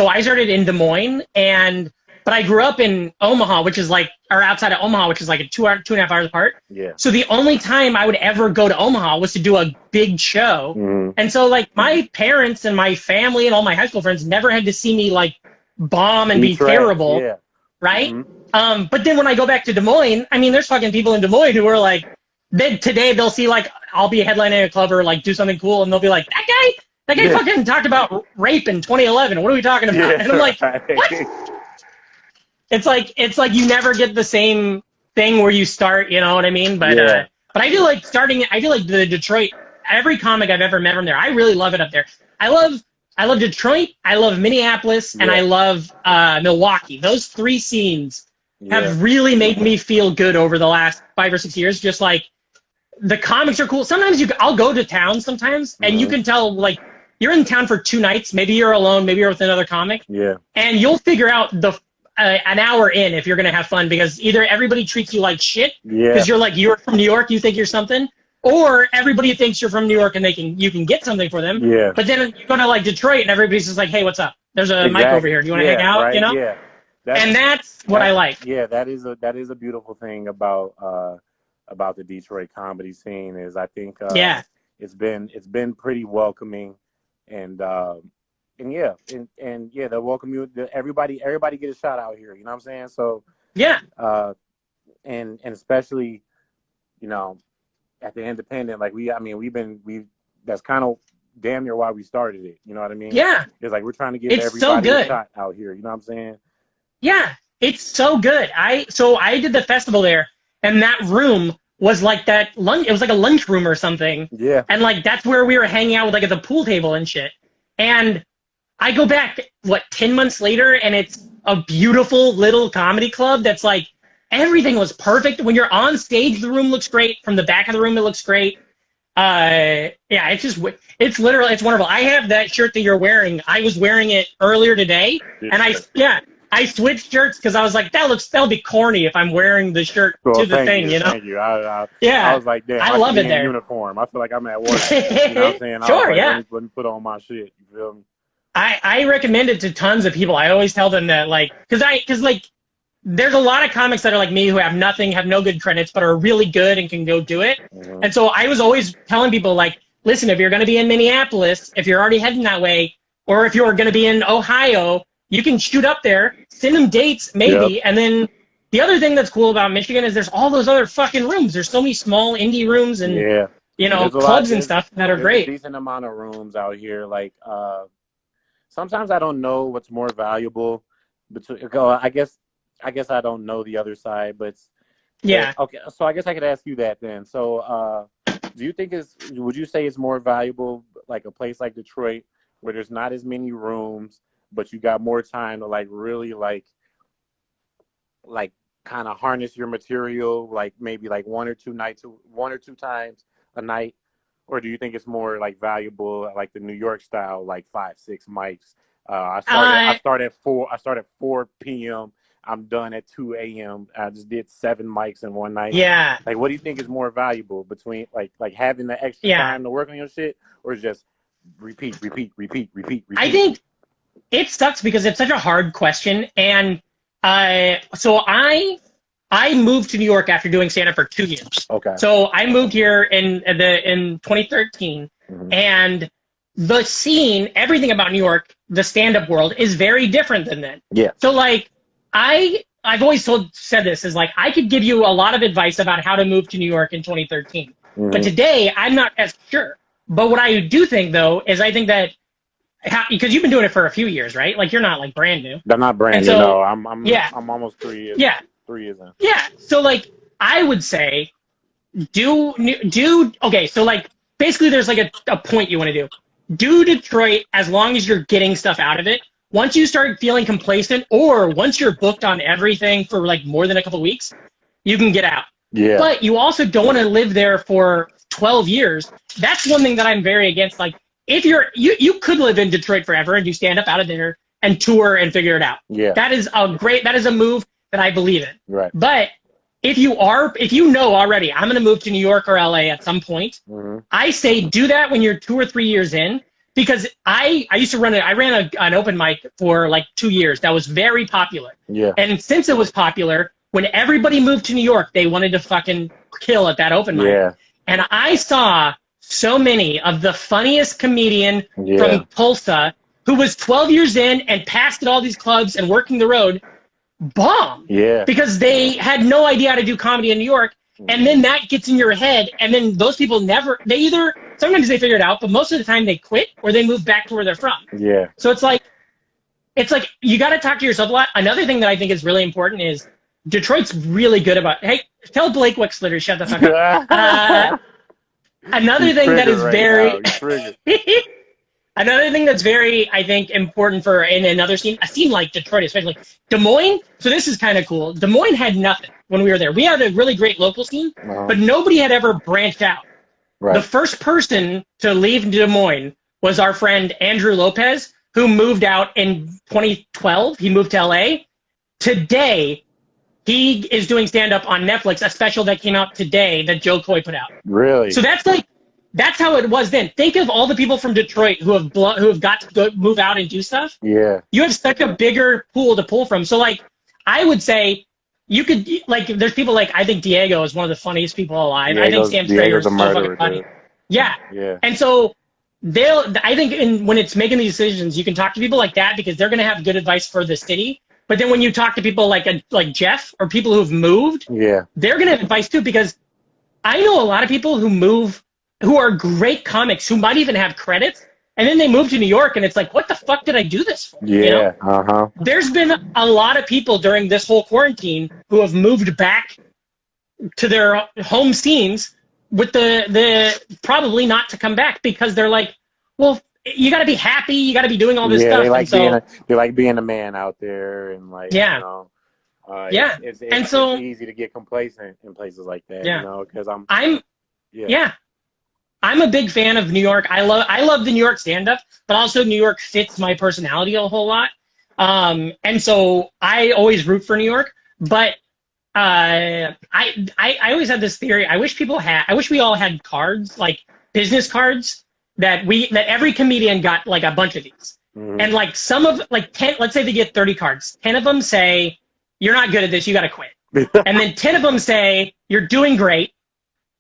in Des Moines, but I grew up in Omaha, which is like, or outside of Omaha, which is like 2.5 hours apart. Yeah. So the only time I would ever go to Omaha was to do a big show. And so like my parents and my family and all my high school friends never had to see me like bomb and be terrible. Yeah. Right? But then when I go back to Des Moines, I mean, there's fucking people in Des Moines who are like, today they'll see like I'll be headlining a club or like do something cool, and they'll be like, that guy fucking talked about rape in 2011. What are we talking about? And I'm like, what? It's like you never get the same thing where you start, you know what I mean? But but I feel like the Detroit, every comic I've ever met from there, I really love it up there. I love Detroit, I love Minneapolis, and I love Milwaukee. Those three scenes have really made me feel good over the last 5 or 6 years. Just like the comics are cool. Sometimes I'll go to town sometimes, and you can tell like you're in town for 2 nights. Maybe you're alone, maybe you're with another comic. Yeah. And you'll figure out an hour in if you're gonna have fun, because either everybody treats you like shit because you're from New York, you think you're something, or everybody thinks you're from New York and you can get something for them. Yeah. But then you go to like Detroit and everybody's just like, hey, what's up? There's a mic over here. Do you want to hang out? Right? You know? Yeah. That's what I like. Yeah, that is a beautiful thing about the Detroit comedy scene is I think it's been pretty welcoming, and they'll welcome you. Everybody get a shot out here. You know what I'm saying? So and especially, you know, at the Independent, like that's kind of damn near why we started it. You know what I mean? Yeah. It's like we're trying to give everybody a shot out here. You know what I'm saying? Yeah, it's so good. I did the festival there, and that room was like that lunch. It was like a lunch room or something. Yeah. And like that's where we were hanging out with like at the pool table and shit. And I go back 10 months later, and it's a beautiful little comedy club that's like everything was perfect. When you're on stage, the room looks great. From the back of the room, it looks great. It's wonderful. I have that shirt that you're wearing. I was wearing it earlier today, and I switched shirts because I was like, that'll be corny if I'm wearing the shirt to the thing, you know? Thank you. I was like, damn, I love it there. Uniform. I feel like I'm at work. You know what I'm saying? Sure, let me put on my shit. You feel me? I recommend it to tons of people. I always tell them that, like, because there's a lot of comics that are like me who have nothing, have no good credits, but are really good and can go do it. Mm-hmm. And so I was always telling people, like, listen, if you're going to be in Minneapolis, if you're already heading that way, or if you're going to be in Ohio, you can shoot up there, send them dates, maybe, and then the other thing that's cool about Michigan is there's all those other fucking rooms. There's so many small indie rooms and, you know, clubs and stuff that are great. There's a decent amount of rooms out here. Like, sometimes I don't know what's more valuable. I guess I don't know the other side, but okay. So I guess I could ask you that then. So, do you think would you say it's more valuable, like a place like Detroit, where there's not as many rooms, but you got more time to like really like kind of harness your material, like maybe like one or two times a night? Or do you think it's more like valuable, like the New York style, like 5-6 mics? I start at 4 p.m. I'm done at 2 a.m. I just did 7 mics in one night. Yeah. Like, what do you think is more valuable between like having the extra time to work on your shit, or just repeat? I think it sucks because it's such a hard question, and so I moved to New York after doing stand-up for 2 years. Okay. So I moved here in 2013, and the scene, everything about New York, the stand-up world, is very different than then. Yeah. So like, I've always said this is like, I could give you a lot of advice about how to move to New York in 2013, but today I'm not as sure. But what I do think though is I think that because you've been doing it for a few years, right? Like you're not like brand new. I'm not brand new. No, I'm almost 3 years. Yeah. 3 years in. Yeah. So like, I would say, okay. So like, basically, there's like a point you want to do. Do Detroit as long as you're getting stuff out of it. Once you start feeling complacent, or once you're booked on everything for like more than a couple weeks, you can get out. Yeah. But you also don't want to live there for 12 years. That's one thing that I'm very against. Like, if you could live in Detroit forever and do stand up out of there and tour and figure it out. Yeah. That is a move that I believe in. Right. But if you know already, I'm going to move to New York or LA at some point, I say do that when you're 2 or 3 years in. Because I used to I ran an open mic for like 2 years. That was very popular. Yeah. And since it was popular, when everybody moved to New York, they wanted to fucking kill at that open mic. Yeah. And I saw so many of the funniest comedian from Tulsa who was 12 years in and passed at all these clubs and working the road, bomb. Yeah. Because they had no idea how to do comedy in New York. And then that gets in your head. And then those people sometimes they figure it out, but most of the time they quit or they move back to where they're from. Yeah. So it's like you got to talk to yourself a lot. Another thing that I think is really important is Detroit's really good about, hey, tell Blake Wexler to shut the fuck up. Another thing that is another thing that's very, I think, important for in another scene, a scene like Detroit, especially Des Moines. So this is kind of cool. Des Moines had nothing when we were there. We had a really great local scene, but nobody had ever branched out. Right. The first person to leave Des Moines was our friend Andrew Lopez, who moved out in 2012. He moved to LA. Today, he is doing stand-up on Netflix, a special that came out today that Joe Coy put out. Really? So that's how it was then. Think of all the people from Detroit who have got to go move out and do stuff. Yeah. You have such a bigger pool to pull from. So, like, I would say you could, like, there's people like, I think Diego is one of the funniest people alive. I think Sam Strader is so fucking funny. Yeah. Yeah. And so I think when it's making these decisions, you can talk to people like that because they're going to have good advice for the city. But then when you talk to people like Jeff or people who've moved, they're going to have advice too, because I know a lot of people who are great comics who might even have credits, and then they move to New York and it's like, what the fuck did I do this for? Yeah. You know? There's been a lot of people during this whole quarantine who have moved back to their home scenes with the probably not to come back because they're like, well, you got to be happy. You got to be doing all this stuff. They like being a man out there and like, you know, it's easy to get complacent in places like that, you know, because I'm a big fan of New York. I love the New York stand-up, but also New York fits my personality a whole lot. And so I always root for New York, but I always had this theory. I wish we all had cards, like business cards that every comedian got like a bunch of these. Mm-hmm. And like some of like 10, let's say they get 30 cards. 10 of them say, you're not good at this, you got to quit. And then 10 of them say, you're doing great.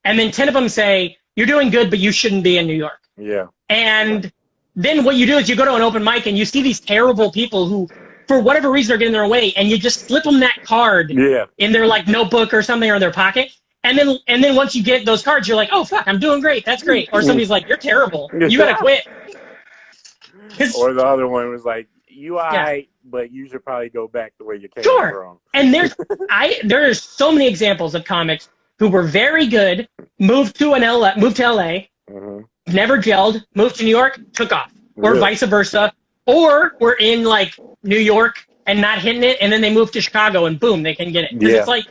And then 10 of them say, you're doing good, but you shouldn't be in New York. Yeah. And then what you do is you go to an open mic and you see these terrible people who, for whatever reason, are getting in their way, and you just slip them that card in their like notebook or something or in their pocket. And then once you get those cards, you're like, oh fuck, I'm doing great. That's great. Or somebody's like, you're terrible. You gotta quit. Or the other one was like, you alright, but you should probably go back the way you came from. And there's so many examples of comics who were very good, moved to LA, never gelled, moved to New York, took off, or vice versa, or were in like New York and not hitting it, and then they moved to Chicago and boom, they can get it. Because it's like,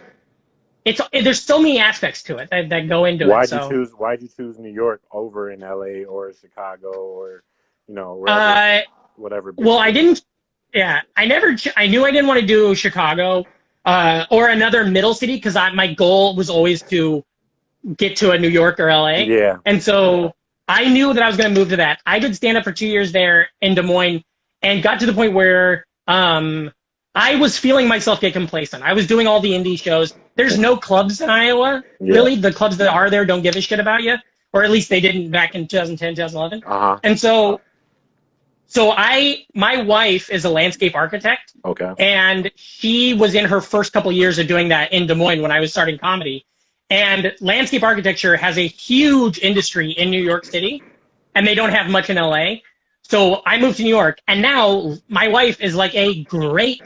there's so many aspects to it that go into Why'd it. Why'd you choose New York over in LA or Chicago or whatever? Well, I didn't. Yeah, I knew I didn't want to do Chicago or another middle city because my goal was always to get to a New York or LA. Yeah. And so I knew that I was going to move to that. I did stand up for 2 years there in Des Moines and got to the point where I was feeling myself get complacent. I was doing all the indie shows. There's no clubs in Iowa. Yeah. Really, the clubs that are there don't give a shit about you, or at least they didn't back in 2010, 2011. And so my wife is a landscape architect. Okay. And she was in her first couple years of doing that in Des Moines when I was starting comedy. And landscape architecture has a huge industry in New York City, and they don't have much in LA. So I moved to New York, and now my wife is like a great,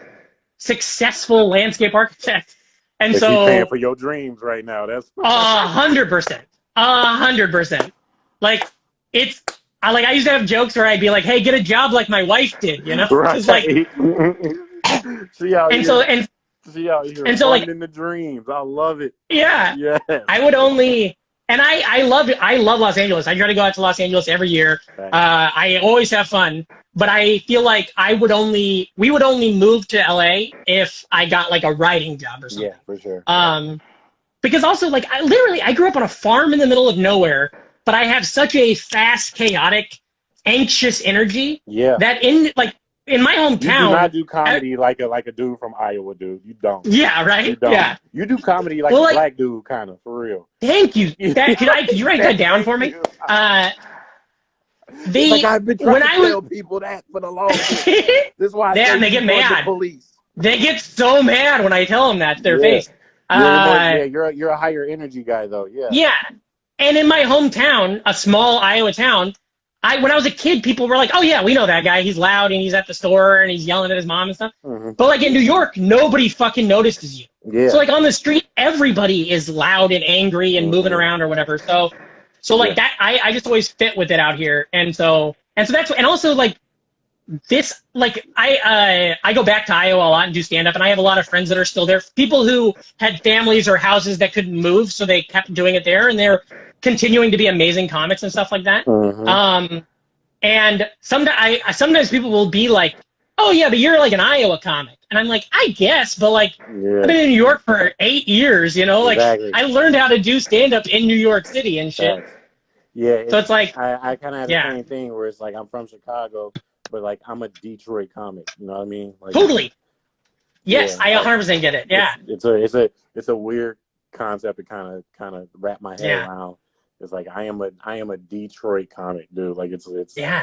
successful landscape architect. And so she's paying for your dreams right now. That's 100%. 100%. Like I used to have jokes where I'd be like, "Hey, get a job like my wife did," you know? Right. It's like, she out here and so like in the dreams. I love it. Yeah. Yeah. I would only, and I love Los Angeles. I try to go out to Los Angeles every year. Right. I always have fun, but I feel like we would only move to LA if I got like a writing job or something. Yeah, for sure. Because also like I grew up on a farm in the middle of nowhere, but I have such a fast, chaotic, anxious energy. Yeah. That in my hometown, you do not do comedy like a dude from Iowa, dude. You don't. Yeah, right. You don't. Yeah. You do comedy like a black dude, kind of, for real. Thank you. Could you write that down for me? I've been trying to tell people that for the longest. This is why they get mad. Police. They get so mad when I tell them that to their face. You're a higher energy guy though. Yeah. Yeah. And in my hometown, a small Iowa town, when I was a kid, people were like, "Oh yeah, we know that guy. He's loud and he's at the store and he's yelling at his mom and stuff." Mm-hmm. But like in New York, nobody fucking notices you. Yeah. So like on the street, everybody is loud and angry and moving around or whatever. So like that, I just always fit with it out here, and so that's, and also like this, like I go back to Iowa a lot and do stand up, and I have a lot of friends that are still there. People who had families or houses that couldn't move, so they kept doing it there, and they're continuing to be amazing comics and stuff like that. Mm-hmm. And sometimes people will be like, "Oh yeah, but you're like an Iowa comic," and I'm like, "I guess, but like I've been in New York for 8 years, you know, like I learned how to do stand up in New York City and shit." Yeah. So it's like I kind of have the same thing where it's like I'm from Chicago, but like I'm a Detroit comic. You know what I mean? Like, totally. Yes, I 100% get it. Yeah. It's a weird concept to kind of wrap my head around. It's like I am a Detroit comic, dude. Like it's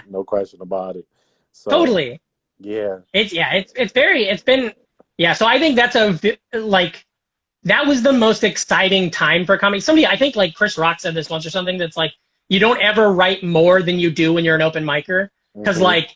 no question about it. So, totally. Yeah. It's been so I think that's that was the most exciting time for comedy. I think like Chris Rock said this once or something, that's like, you don't ever write more than you do when you're an open micer, because like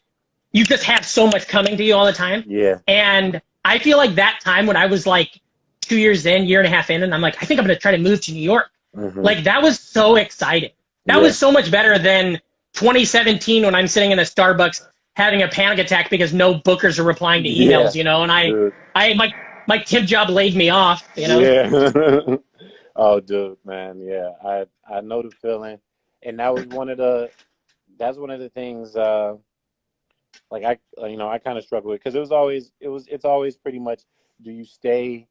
you just have so much coming to you all the time. Yeah. And I feel like that time when I was like 2 years in, year and a half in, and I'm like, I think I'm going to try to move to New York. Like that was so exciting. That was so much better than 2017 when I'm sitting in a Starbucks having a panic attack because no bookers are replying to emails, you know, and my tip job laid me off, you know? Yeah. Oh, dude, man. Yeah. I know the feeling. And that was one of the things, like I kind of struggled with, because it's always pretty much, do you stay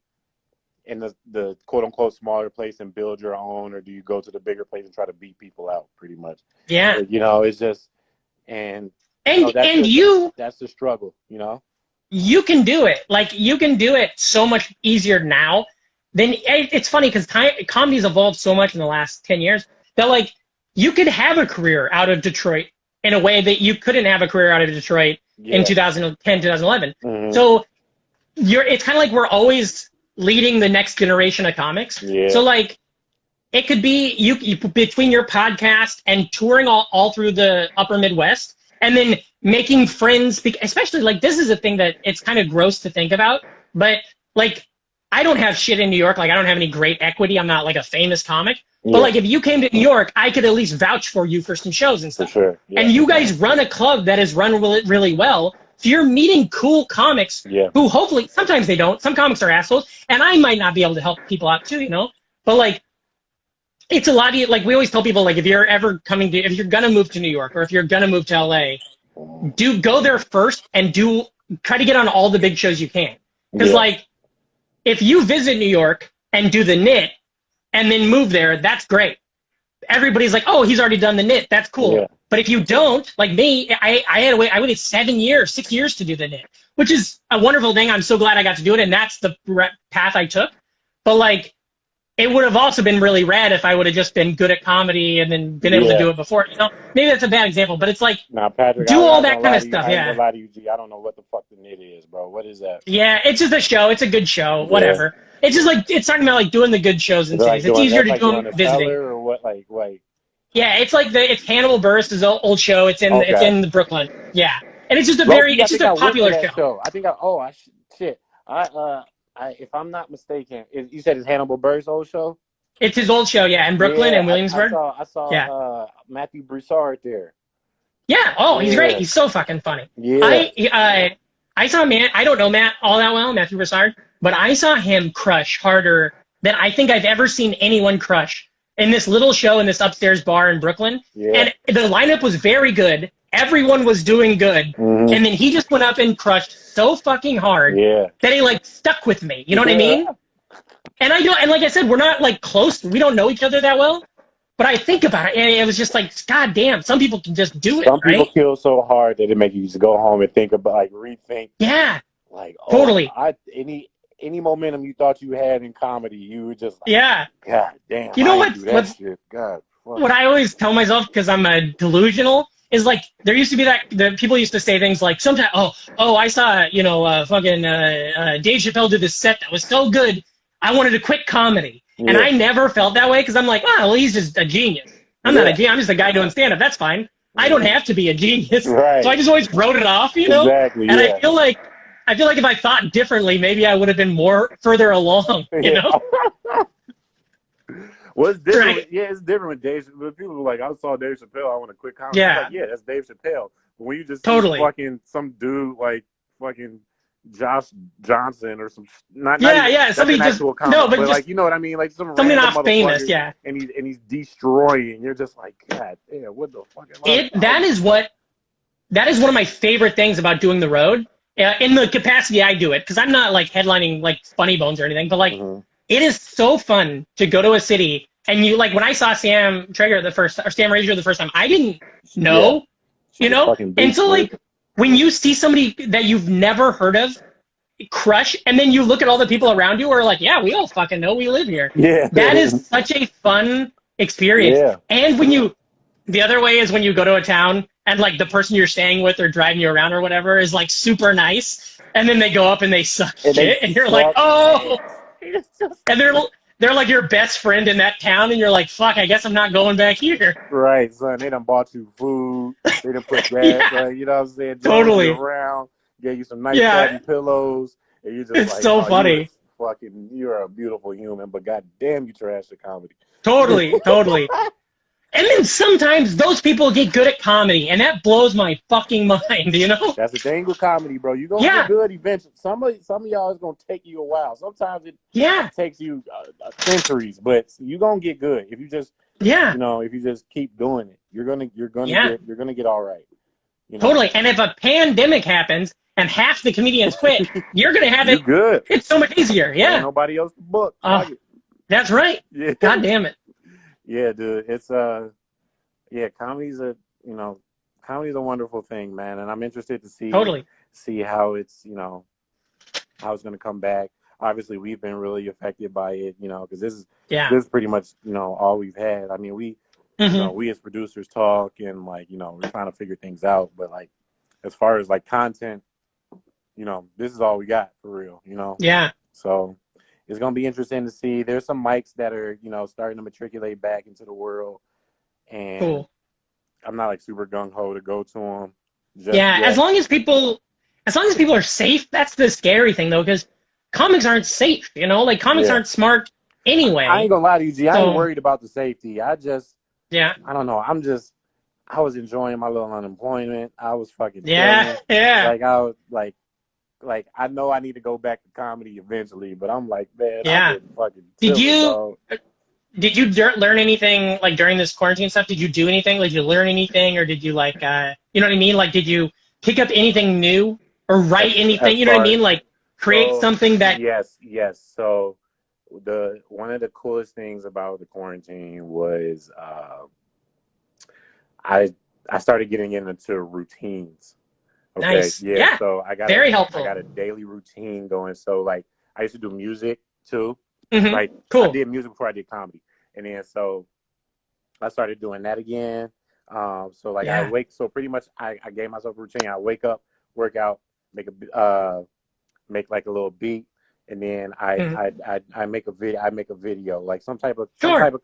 in the quote unquote smaller place and build your own, or do you go to the bigger place and try to beat people out, pretty much? Yeah. You know, it's just, that's the struggle, you know? You can do it. Like, you can do it so much easier now than, it's funny because comedy's evolved so much in the last 10 years that like, you could have a career out of Detroit in a way that you couldn't have a career out of Detroit in 2010, 2011. Mm-hmm. So it's kind of like we're always leading the next generation of comics. Yeah. So like, it could be you between your podcast and touring all through the upper Midwest, and then making friends, especially like, this is a thing that it's kind of gross to think about, but like, I don't have shit in New York. Like, I don't have any great equity. I'm not like a famous comic. Yeah. But like, if you came to New York, I could at least vouch for you for some shows and stuff. For sure. Yeah. And you guys run a club that is run really well. So you're meeting cool comics who hopefully, sometimes they don't. Some comics are assholes. And I might not be able to help people out too, you know? But like, it's a lot of, like, we always tell people, like, if you're going to move to New York, or if you're going to move to LA, go there first and try to get on all the big shows you can. Because like, if you visit New York and do the knit and then move there, that's great. Everybody's like, oh, he's already done the knit. That's cool. Yeah. But if you don't, like me, I waited 6 years to do the knit, which is a wonderful thing. I'm so glad I got to do it. And that's the path I took. But like, it would have also been really rad if I would have just been good at comedy and then been able to do it before. You know, maybe that's a bad example, but it's like, Patrick, do all that kind of stuff. I ain't gonna lie to you, G. I don't know what the fuck the knit is, bro. What is that? Yeah, it's just a show. It's a good show. Whatever. It's just like, it's talking about like doing the good shows in cities. It's easier to do them visiting. Or what? Like. Yeah, it's like it's Hannibal Buress's old show. It's in Brooklyn. Yeah, and it's just it's just a popular show. I think shit. If I'm not mistaken, you said it's Hannibal Buress' old show? It's his old show, in Brooklyn and Williamsburg. I saw Matthew Broussard there. Yeah, he's great. He's so fucking funny. Yeah. I saw I don't know Matt all that well, Matthew Broussard, but I saw him crush harder than I think I've ever seen anyone crush in this little show in this upstairs bar in Brooklyn. Yeah. And the lineup was very good. Everyone was doing good. Mm-hmm. And then he just went up and crushed so fucking hard that he like stuck with me. You know what I mean? And and like I said, we're not like close. We don't know each other that well. But I think about it, and it was just like, God damn, some people can just do it. Some people kill so hard that it makes you just go home and think about, like, rethink. Yeah. Like, totally. Any momentum you thought you had in comedy, you were just like, God damn. You know what? God, what I always tell myself, because I'm a delusional, is like there used to be that the people used to say things like sometimes I saw fucking Dave Chappelle did this set that was so good I wanted to quit comedy, and I never felt that way because I'm like, well, he's just a genius. I'm not a genius. I'm just a guy doing stand up. That's fine. I don't have to be a genius, right. So I just always wrote it off, Exactly. And I feel like if I thought differently, maybe I would have been more further along, Well, it's different. Right. Yeah, it's different with Dave. But people are like, I saw Dave Chappelle, I want to quit comedy. Yeah. Like, yeah, that's Dave Chappelle. But when you just totally see fucking some dude like fucking Josh Johnson or some somebody just but just, like, you know what I mean, like something not famous, and he's destroying. You're just like, God damn, what the fuck? That is one of my favorite things about doing the road. In the capacity I do it, because I'm not like headlining like Funny Bones or anything, but like it is so fun to go to a city and you like when I saw Sam Rager the first time, I didn't know, and so like when you see somebody that you've never heard of crush, and then you look at all the people around you who are like, yeah, we all fucking know we live here. Yeah, that is such a fun experience. Yeah. And the other way is when you go to a town and like the person you're staying with or driving you around or whatever is like super nice, and then they go up and they suck shit, and you're like, oh, and they're like your best friend in that town, and you're like, fuck, I guess I'm not going back here. Right, son. They done bought you food. They done put gas, like, you know what I'm saying? Totally. You around, gave you some nice fatty pillows, and you're just it's like, so funny. You're a beautiful human, but goddamn, you trash the comedy. Totally. And then sometimes those people get good at comedy, and that blows my fucking mind, That's the thing with comedy, bro. You're going to get good eventually. Some of y'all is going to take you a while. Sometimes it takes you centuries, but you're going to get good. If you just, if you just keep doing it, you're going to get all right. Totally. And if a pandemic happens and half the comedians quit, you're going to have it. Good. It's so much easier. Yeah. Ain't nobody else to book. That's right. Yeah. God damn it. Yeah, dude. It's comedy's a wonderful thing, man, and I'm interested to see how it's how it's going to come back. Obviously, we've been really affected by it, because this is pretty much all we've had. I mean, we as producers talk and like we're trying to figure things out, but like as far as like content, this is all we got for real, Yeah. So it's going to be interesting to see. There's some mics that are, starting to matriculate back into the world. And I'm not like super gung-ho to go to them. As long as people are safe, that's the scary thing, though, because comics aren't safe, Like, comics aren't smart anyway. I ain't going to lie to you, G. I ain't worried about the safety. I just, I don't know. I was enjoying my little unemployment. I was fucking Yeah. Like, I was like, I know I need to go back to comedy eventually, but I'm like, man, I'm fucking Did you learn anything, like, during this quarantine stuff? Did you do anything? Like, did you learn anything, or did you, like, you know what I mean? Like, did you pick up anything new or write anything? You know what I mean? Like, create something that... Yes. So, one of the coolest things about the quarantine was I started getting into routines. Okay. Nice. Yeah. So I got very helpful. I got a daily routine going. So like I used to do music too. Mm-hmm. Like cool. I did music before I did comedy, and then so I started doing that again. So like so pretty much I gave myself a routine. I wake up, work out, make like a little beat, and then I make a video. I make a video, like some type of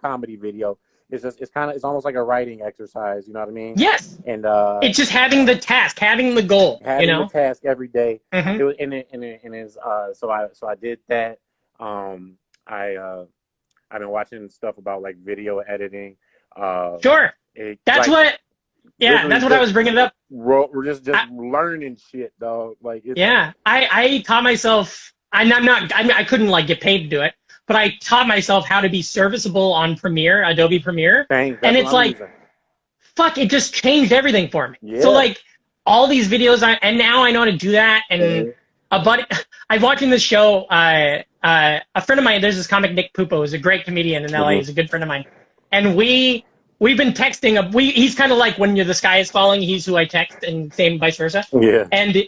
comedy video. It's almost like a writing exercise. You know what I mean? Yes. And it's just having the task, having the goal. Having the task every day. Mm-hmm. So I did that. I've been watching stuff about like video editing. Sure. That's what I was bringing up. We're just learning shit, dog. Like I taught myself. I couldn't like get paid to do it, but I taught myself how to be serviceable on Adobe Premiere. And it's like, fuck, it just changed everything for me. Yeah. So like all these videos, and now I know how to do that. And I'm watching this show. A friend of mine, there's this comic, Nick Pupo, who's a great comedian in LA. He's a good friend of mine. And we've been texting. He's kind of like when the sky is falling, he's who I text, and same vice versa. Yeah. And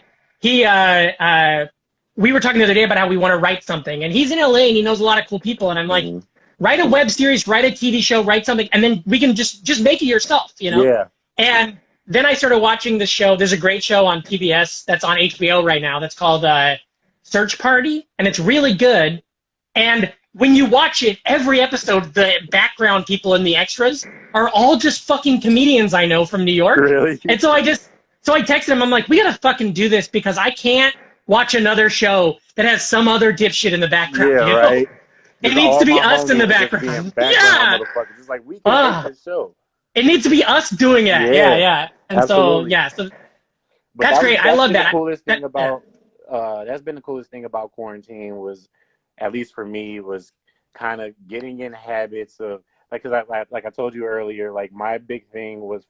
we were talking the other day about how we want to write something, and he's in LA and he knows a lot of cool people, and I'm like, write a web series, write a TV show, write something, and then we can just make it yourself, Yeah. And then I started watching the show. There's a great show on PBS that's on HBO right now that's called Search Party, and it's really good. And when you watch it, every episode, the background people and the extras are all just fucking comedians I know from New York. Really? And so I texted him. I'm like, we gotta fucking do this because I can't watch another show that has some other dipshit in the background. Yeah, you know? right. It needs to be us in the background. Yeah. It's like we can make this show. It needs to be us doing it. Yeah. And absolutely. so that's great. I love that. The coolest thing about that's been the coolest thing about quarantine was, at least for me, was kind of getting in habits of because I told you earlier, like my big thing was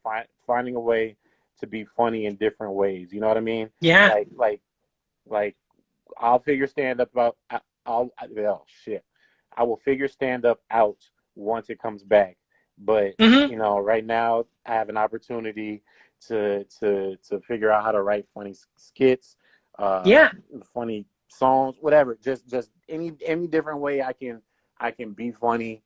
finding a way to be funny in different ways. You know what I mean? Yeah. Like I'll figure stand up out. I will figure stand up out once it comes back. But you know, right now I have an opportunity to figure out how to write funny skits, funny songs, whatever. Just any different way I can be funny.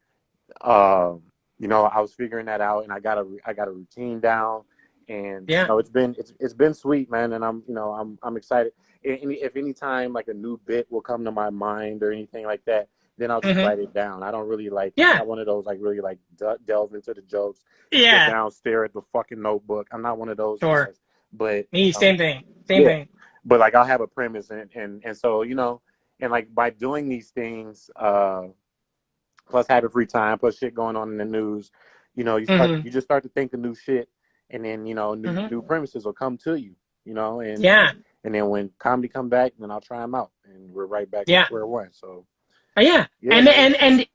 You know, I was figuring that out, and I got a routine down, and you know, it's been sweet, man. And I'm excited. If any time like a new bit will come to my mind or anything like that, then I'll just write it down. I don't really I'm not one of those like really like delve into the jokes. Sit down, stare at the fucking notebook. I'm not one of those guys. But me, same thing. Thing. But like I'll have a premise and so, you know, and like by doing these things, plus having free time, plus shit going on in the news, you know, you just start to think of new shit, and then, you know, new premises will come to you, you know, and then when comedy come back, then I'll try them out, and we're right back to square one. So. And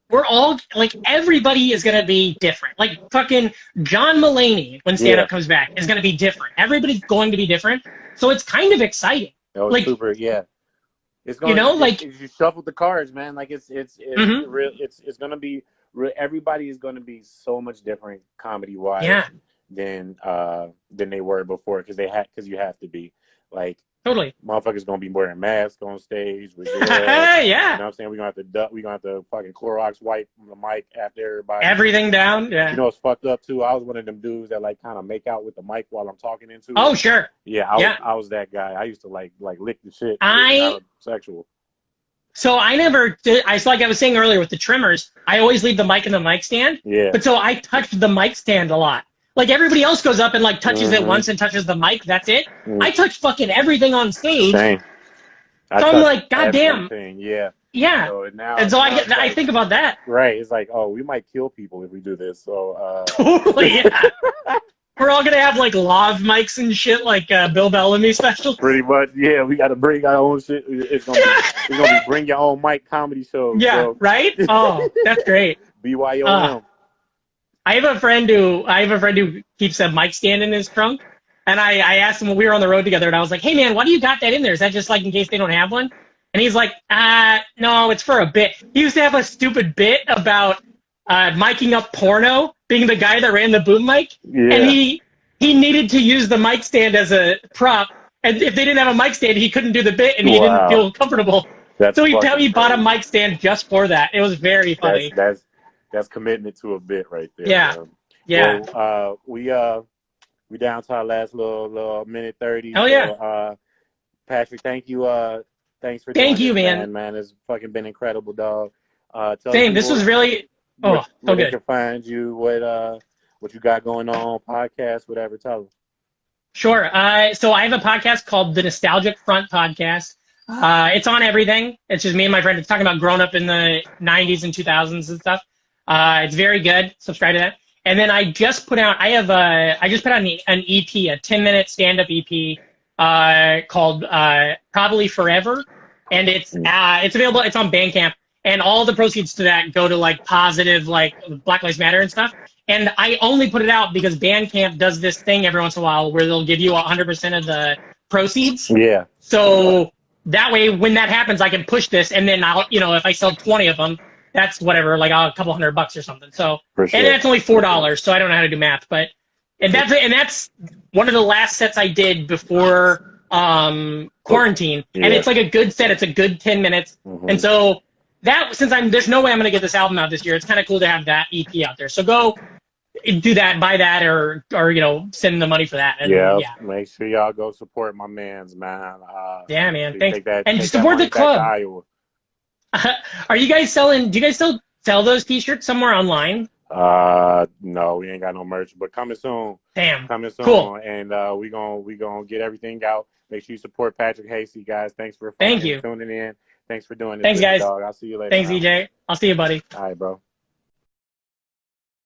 we're all like, everybody is gonna be different. Like fucking John Mulaney, when stand-up comes back, is gonna be different. Everybody's going to be different, so it's kind of exciting. Oh, like, super, It's going, you know, like you shuffle the cards, man. Like it's real. It's gonna be real. Everybody is gonna be so much different comedy wise than they were before, because you have to be like. Totally. Motherfuckers gonna be wearing masks on stage. You know what I'm saying? We're gonna have to fucking Clorox wipe the mic after everybody. Everything down. Yeah. You know what's fucked up too? I was one of them dudes that like kind of make out with the mic while I'm talking into it. Oh, sure. Yeah, I was that guy. I used to like lick the shit. Sexual. So I never did. Like I was saying earlier with the trimmers, I always leave the mic in the mic stand. Yeah. But so I touched the mic stand a lot. Like everybody else goes up and like touches it once and touches the mic. That's it. I touch fucking everything on stage. Same. So I'm like, goddamn. Yeah. So I think about that. Right. It's like, oh, we might kill people if we do this. So. Totally. Yeah. We're all gonna have like lav mics and shit, like Bill Bellamy special. Pretty much. Yeah. We got to bring our own shit. It's gonna be bring your own mic comedy show. Yeah. So. Right. Oh, that's great. BYOM. I have a friend who keeps a mic stand in his trunk, and I asked him when we were on the road together, and I was like, "Hey man, why do you got that in there? Is that just like in case they don't have one?" And he's like, "No, it's for a bit." He used to have a stupid bit about miking up porno, being the guy that ran the boom mic, and he needed to use the mic stand as a prop, and if they didn't have a mic stand, he couldn't do the bit, and he didn't feel comfortable. So he bought a mic stand just for that. It was very funny. That's commitment to a bit right there. Yeah. Man. Yeah. Well, we down to our last little minute 30. Oh, so, Patrick, thank you. Thanks for Thank you, man. Man, it's fucking been incredible, dog. Same. This was really where good. They can find you, what you got going on, podcast, whatever. Tell them. Sure. So I have a podcast called the Nostalgic Front Podcast. It's on everything. It's just me and my friend. It's talking about growing up in the 90s and 2000s and stuff. It's very good. Subscribe to that. And then I just put out an EP, a 10-minute stand-up EP called Probably Forever, and it's available. It's on Bandcamp, and all the proceeds to that go to like positive, like Black Lives Matter and stuff. And I only put it out because Bandcamp does this thing every once in a while where they'll give you 100% of the proceeds. Yeah. So that way, when that happens, I can push this, and then I'll, if I sell 20 of them, that's whatever, like a couple $100 or something. So, and that's only $4. So I don't know how to do math, but that's one of the last sets I did before quarantine, and it's like a good set. It's a good 10 minutes, and so that since there's no way I'm gonna get this album out this year, it's kind of cool to have that EP out there. So go do that, buy that, or send the money for that. And yeah, make sure y'all go support my man's, man. Yeah, man. Thanks. Take that And support money the back to club. Iowa. Are you guys selling? Do you guys still sell those T-shirts somewhere online? No, we ain't got no merch, but coming soon. Damn. Coming soon. Cool. And we gonna get everything out. Make sure you support Patrick Hastie, guys. Thanks for Thank you. tuning in. Thanks for doing this. Thanks, guys. Dog. I'll see you later. Thanks, man. EJ. I'll see you, buddy. All right, bro.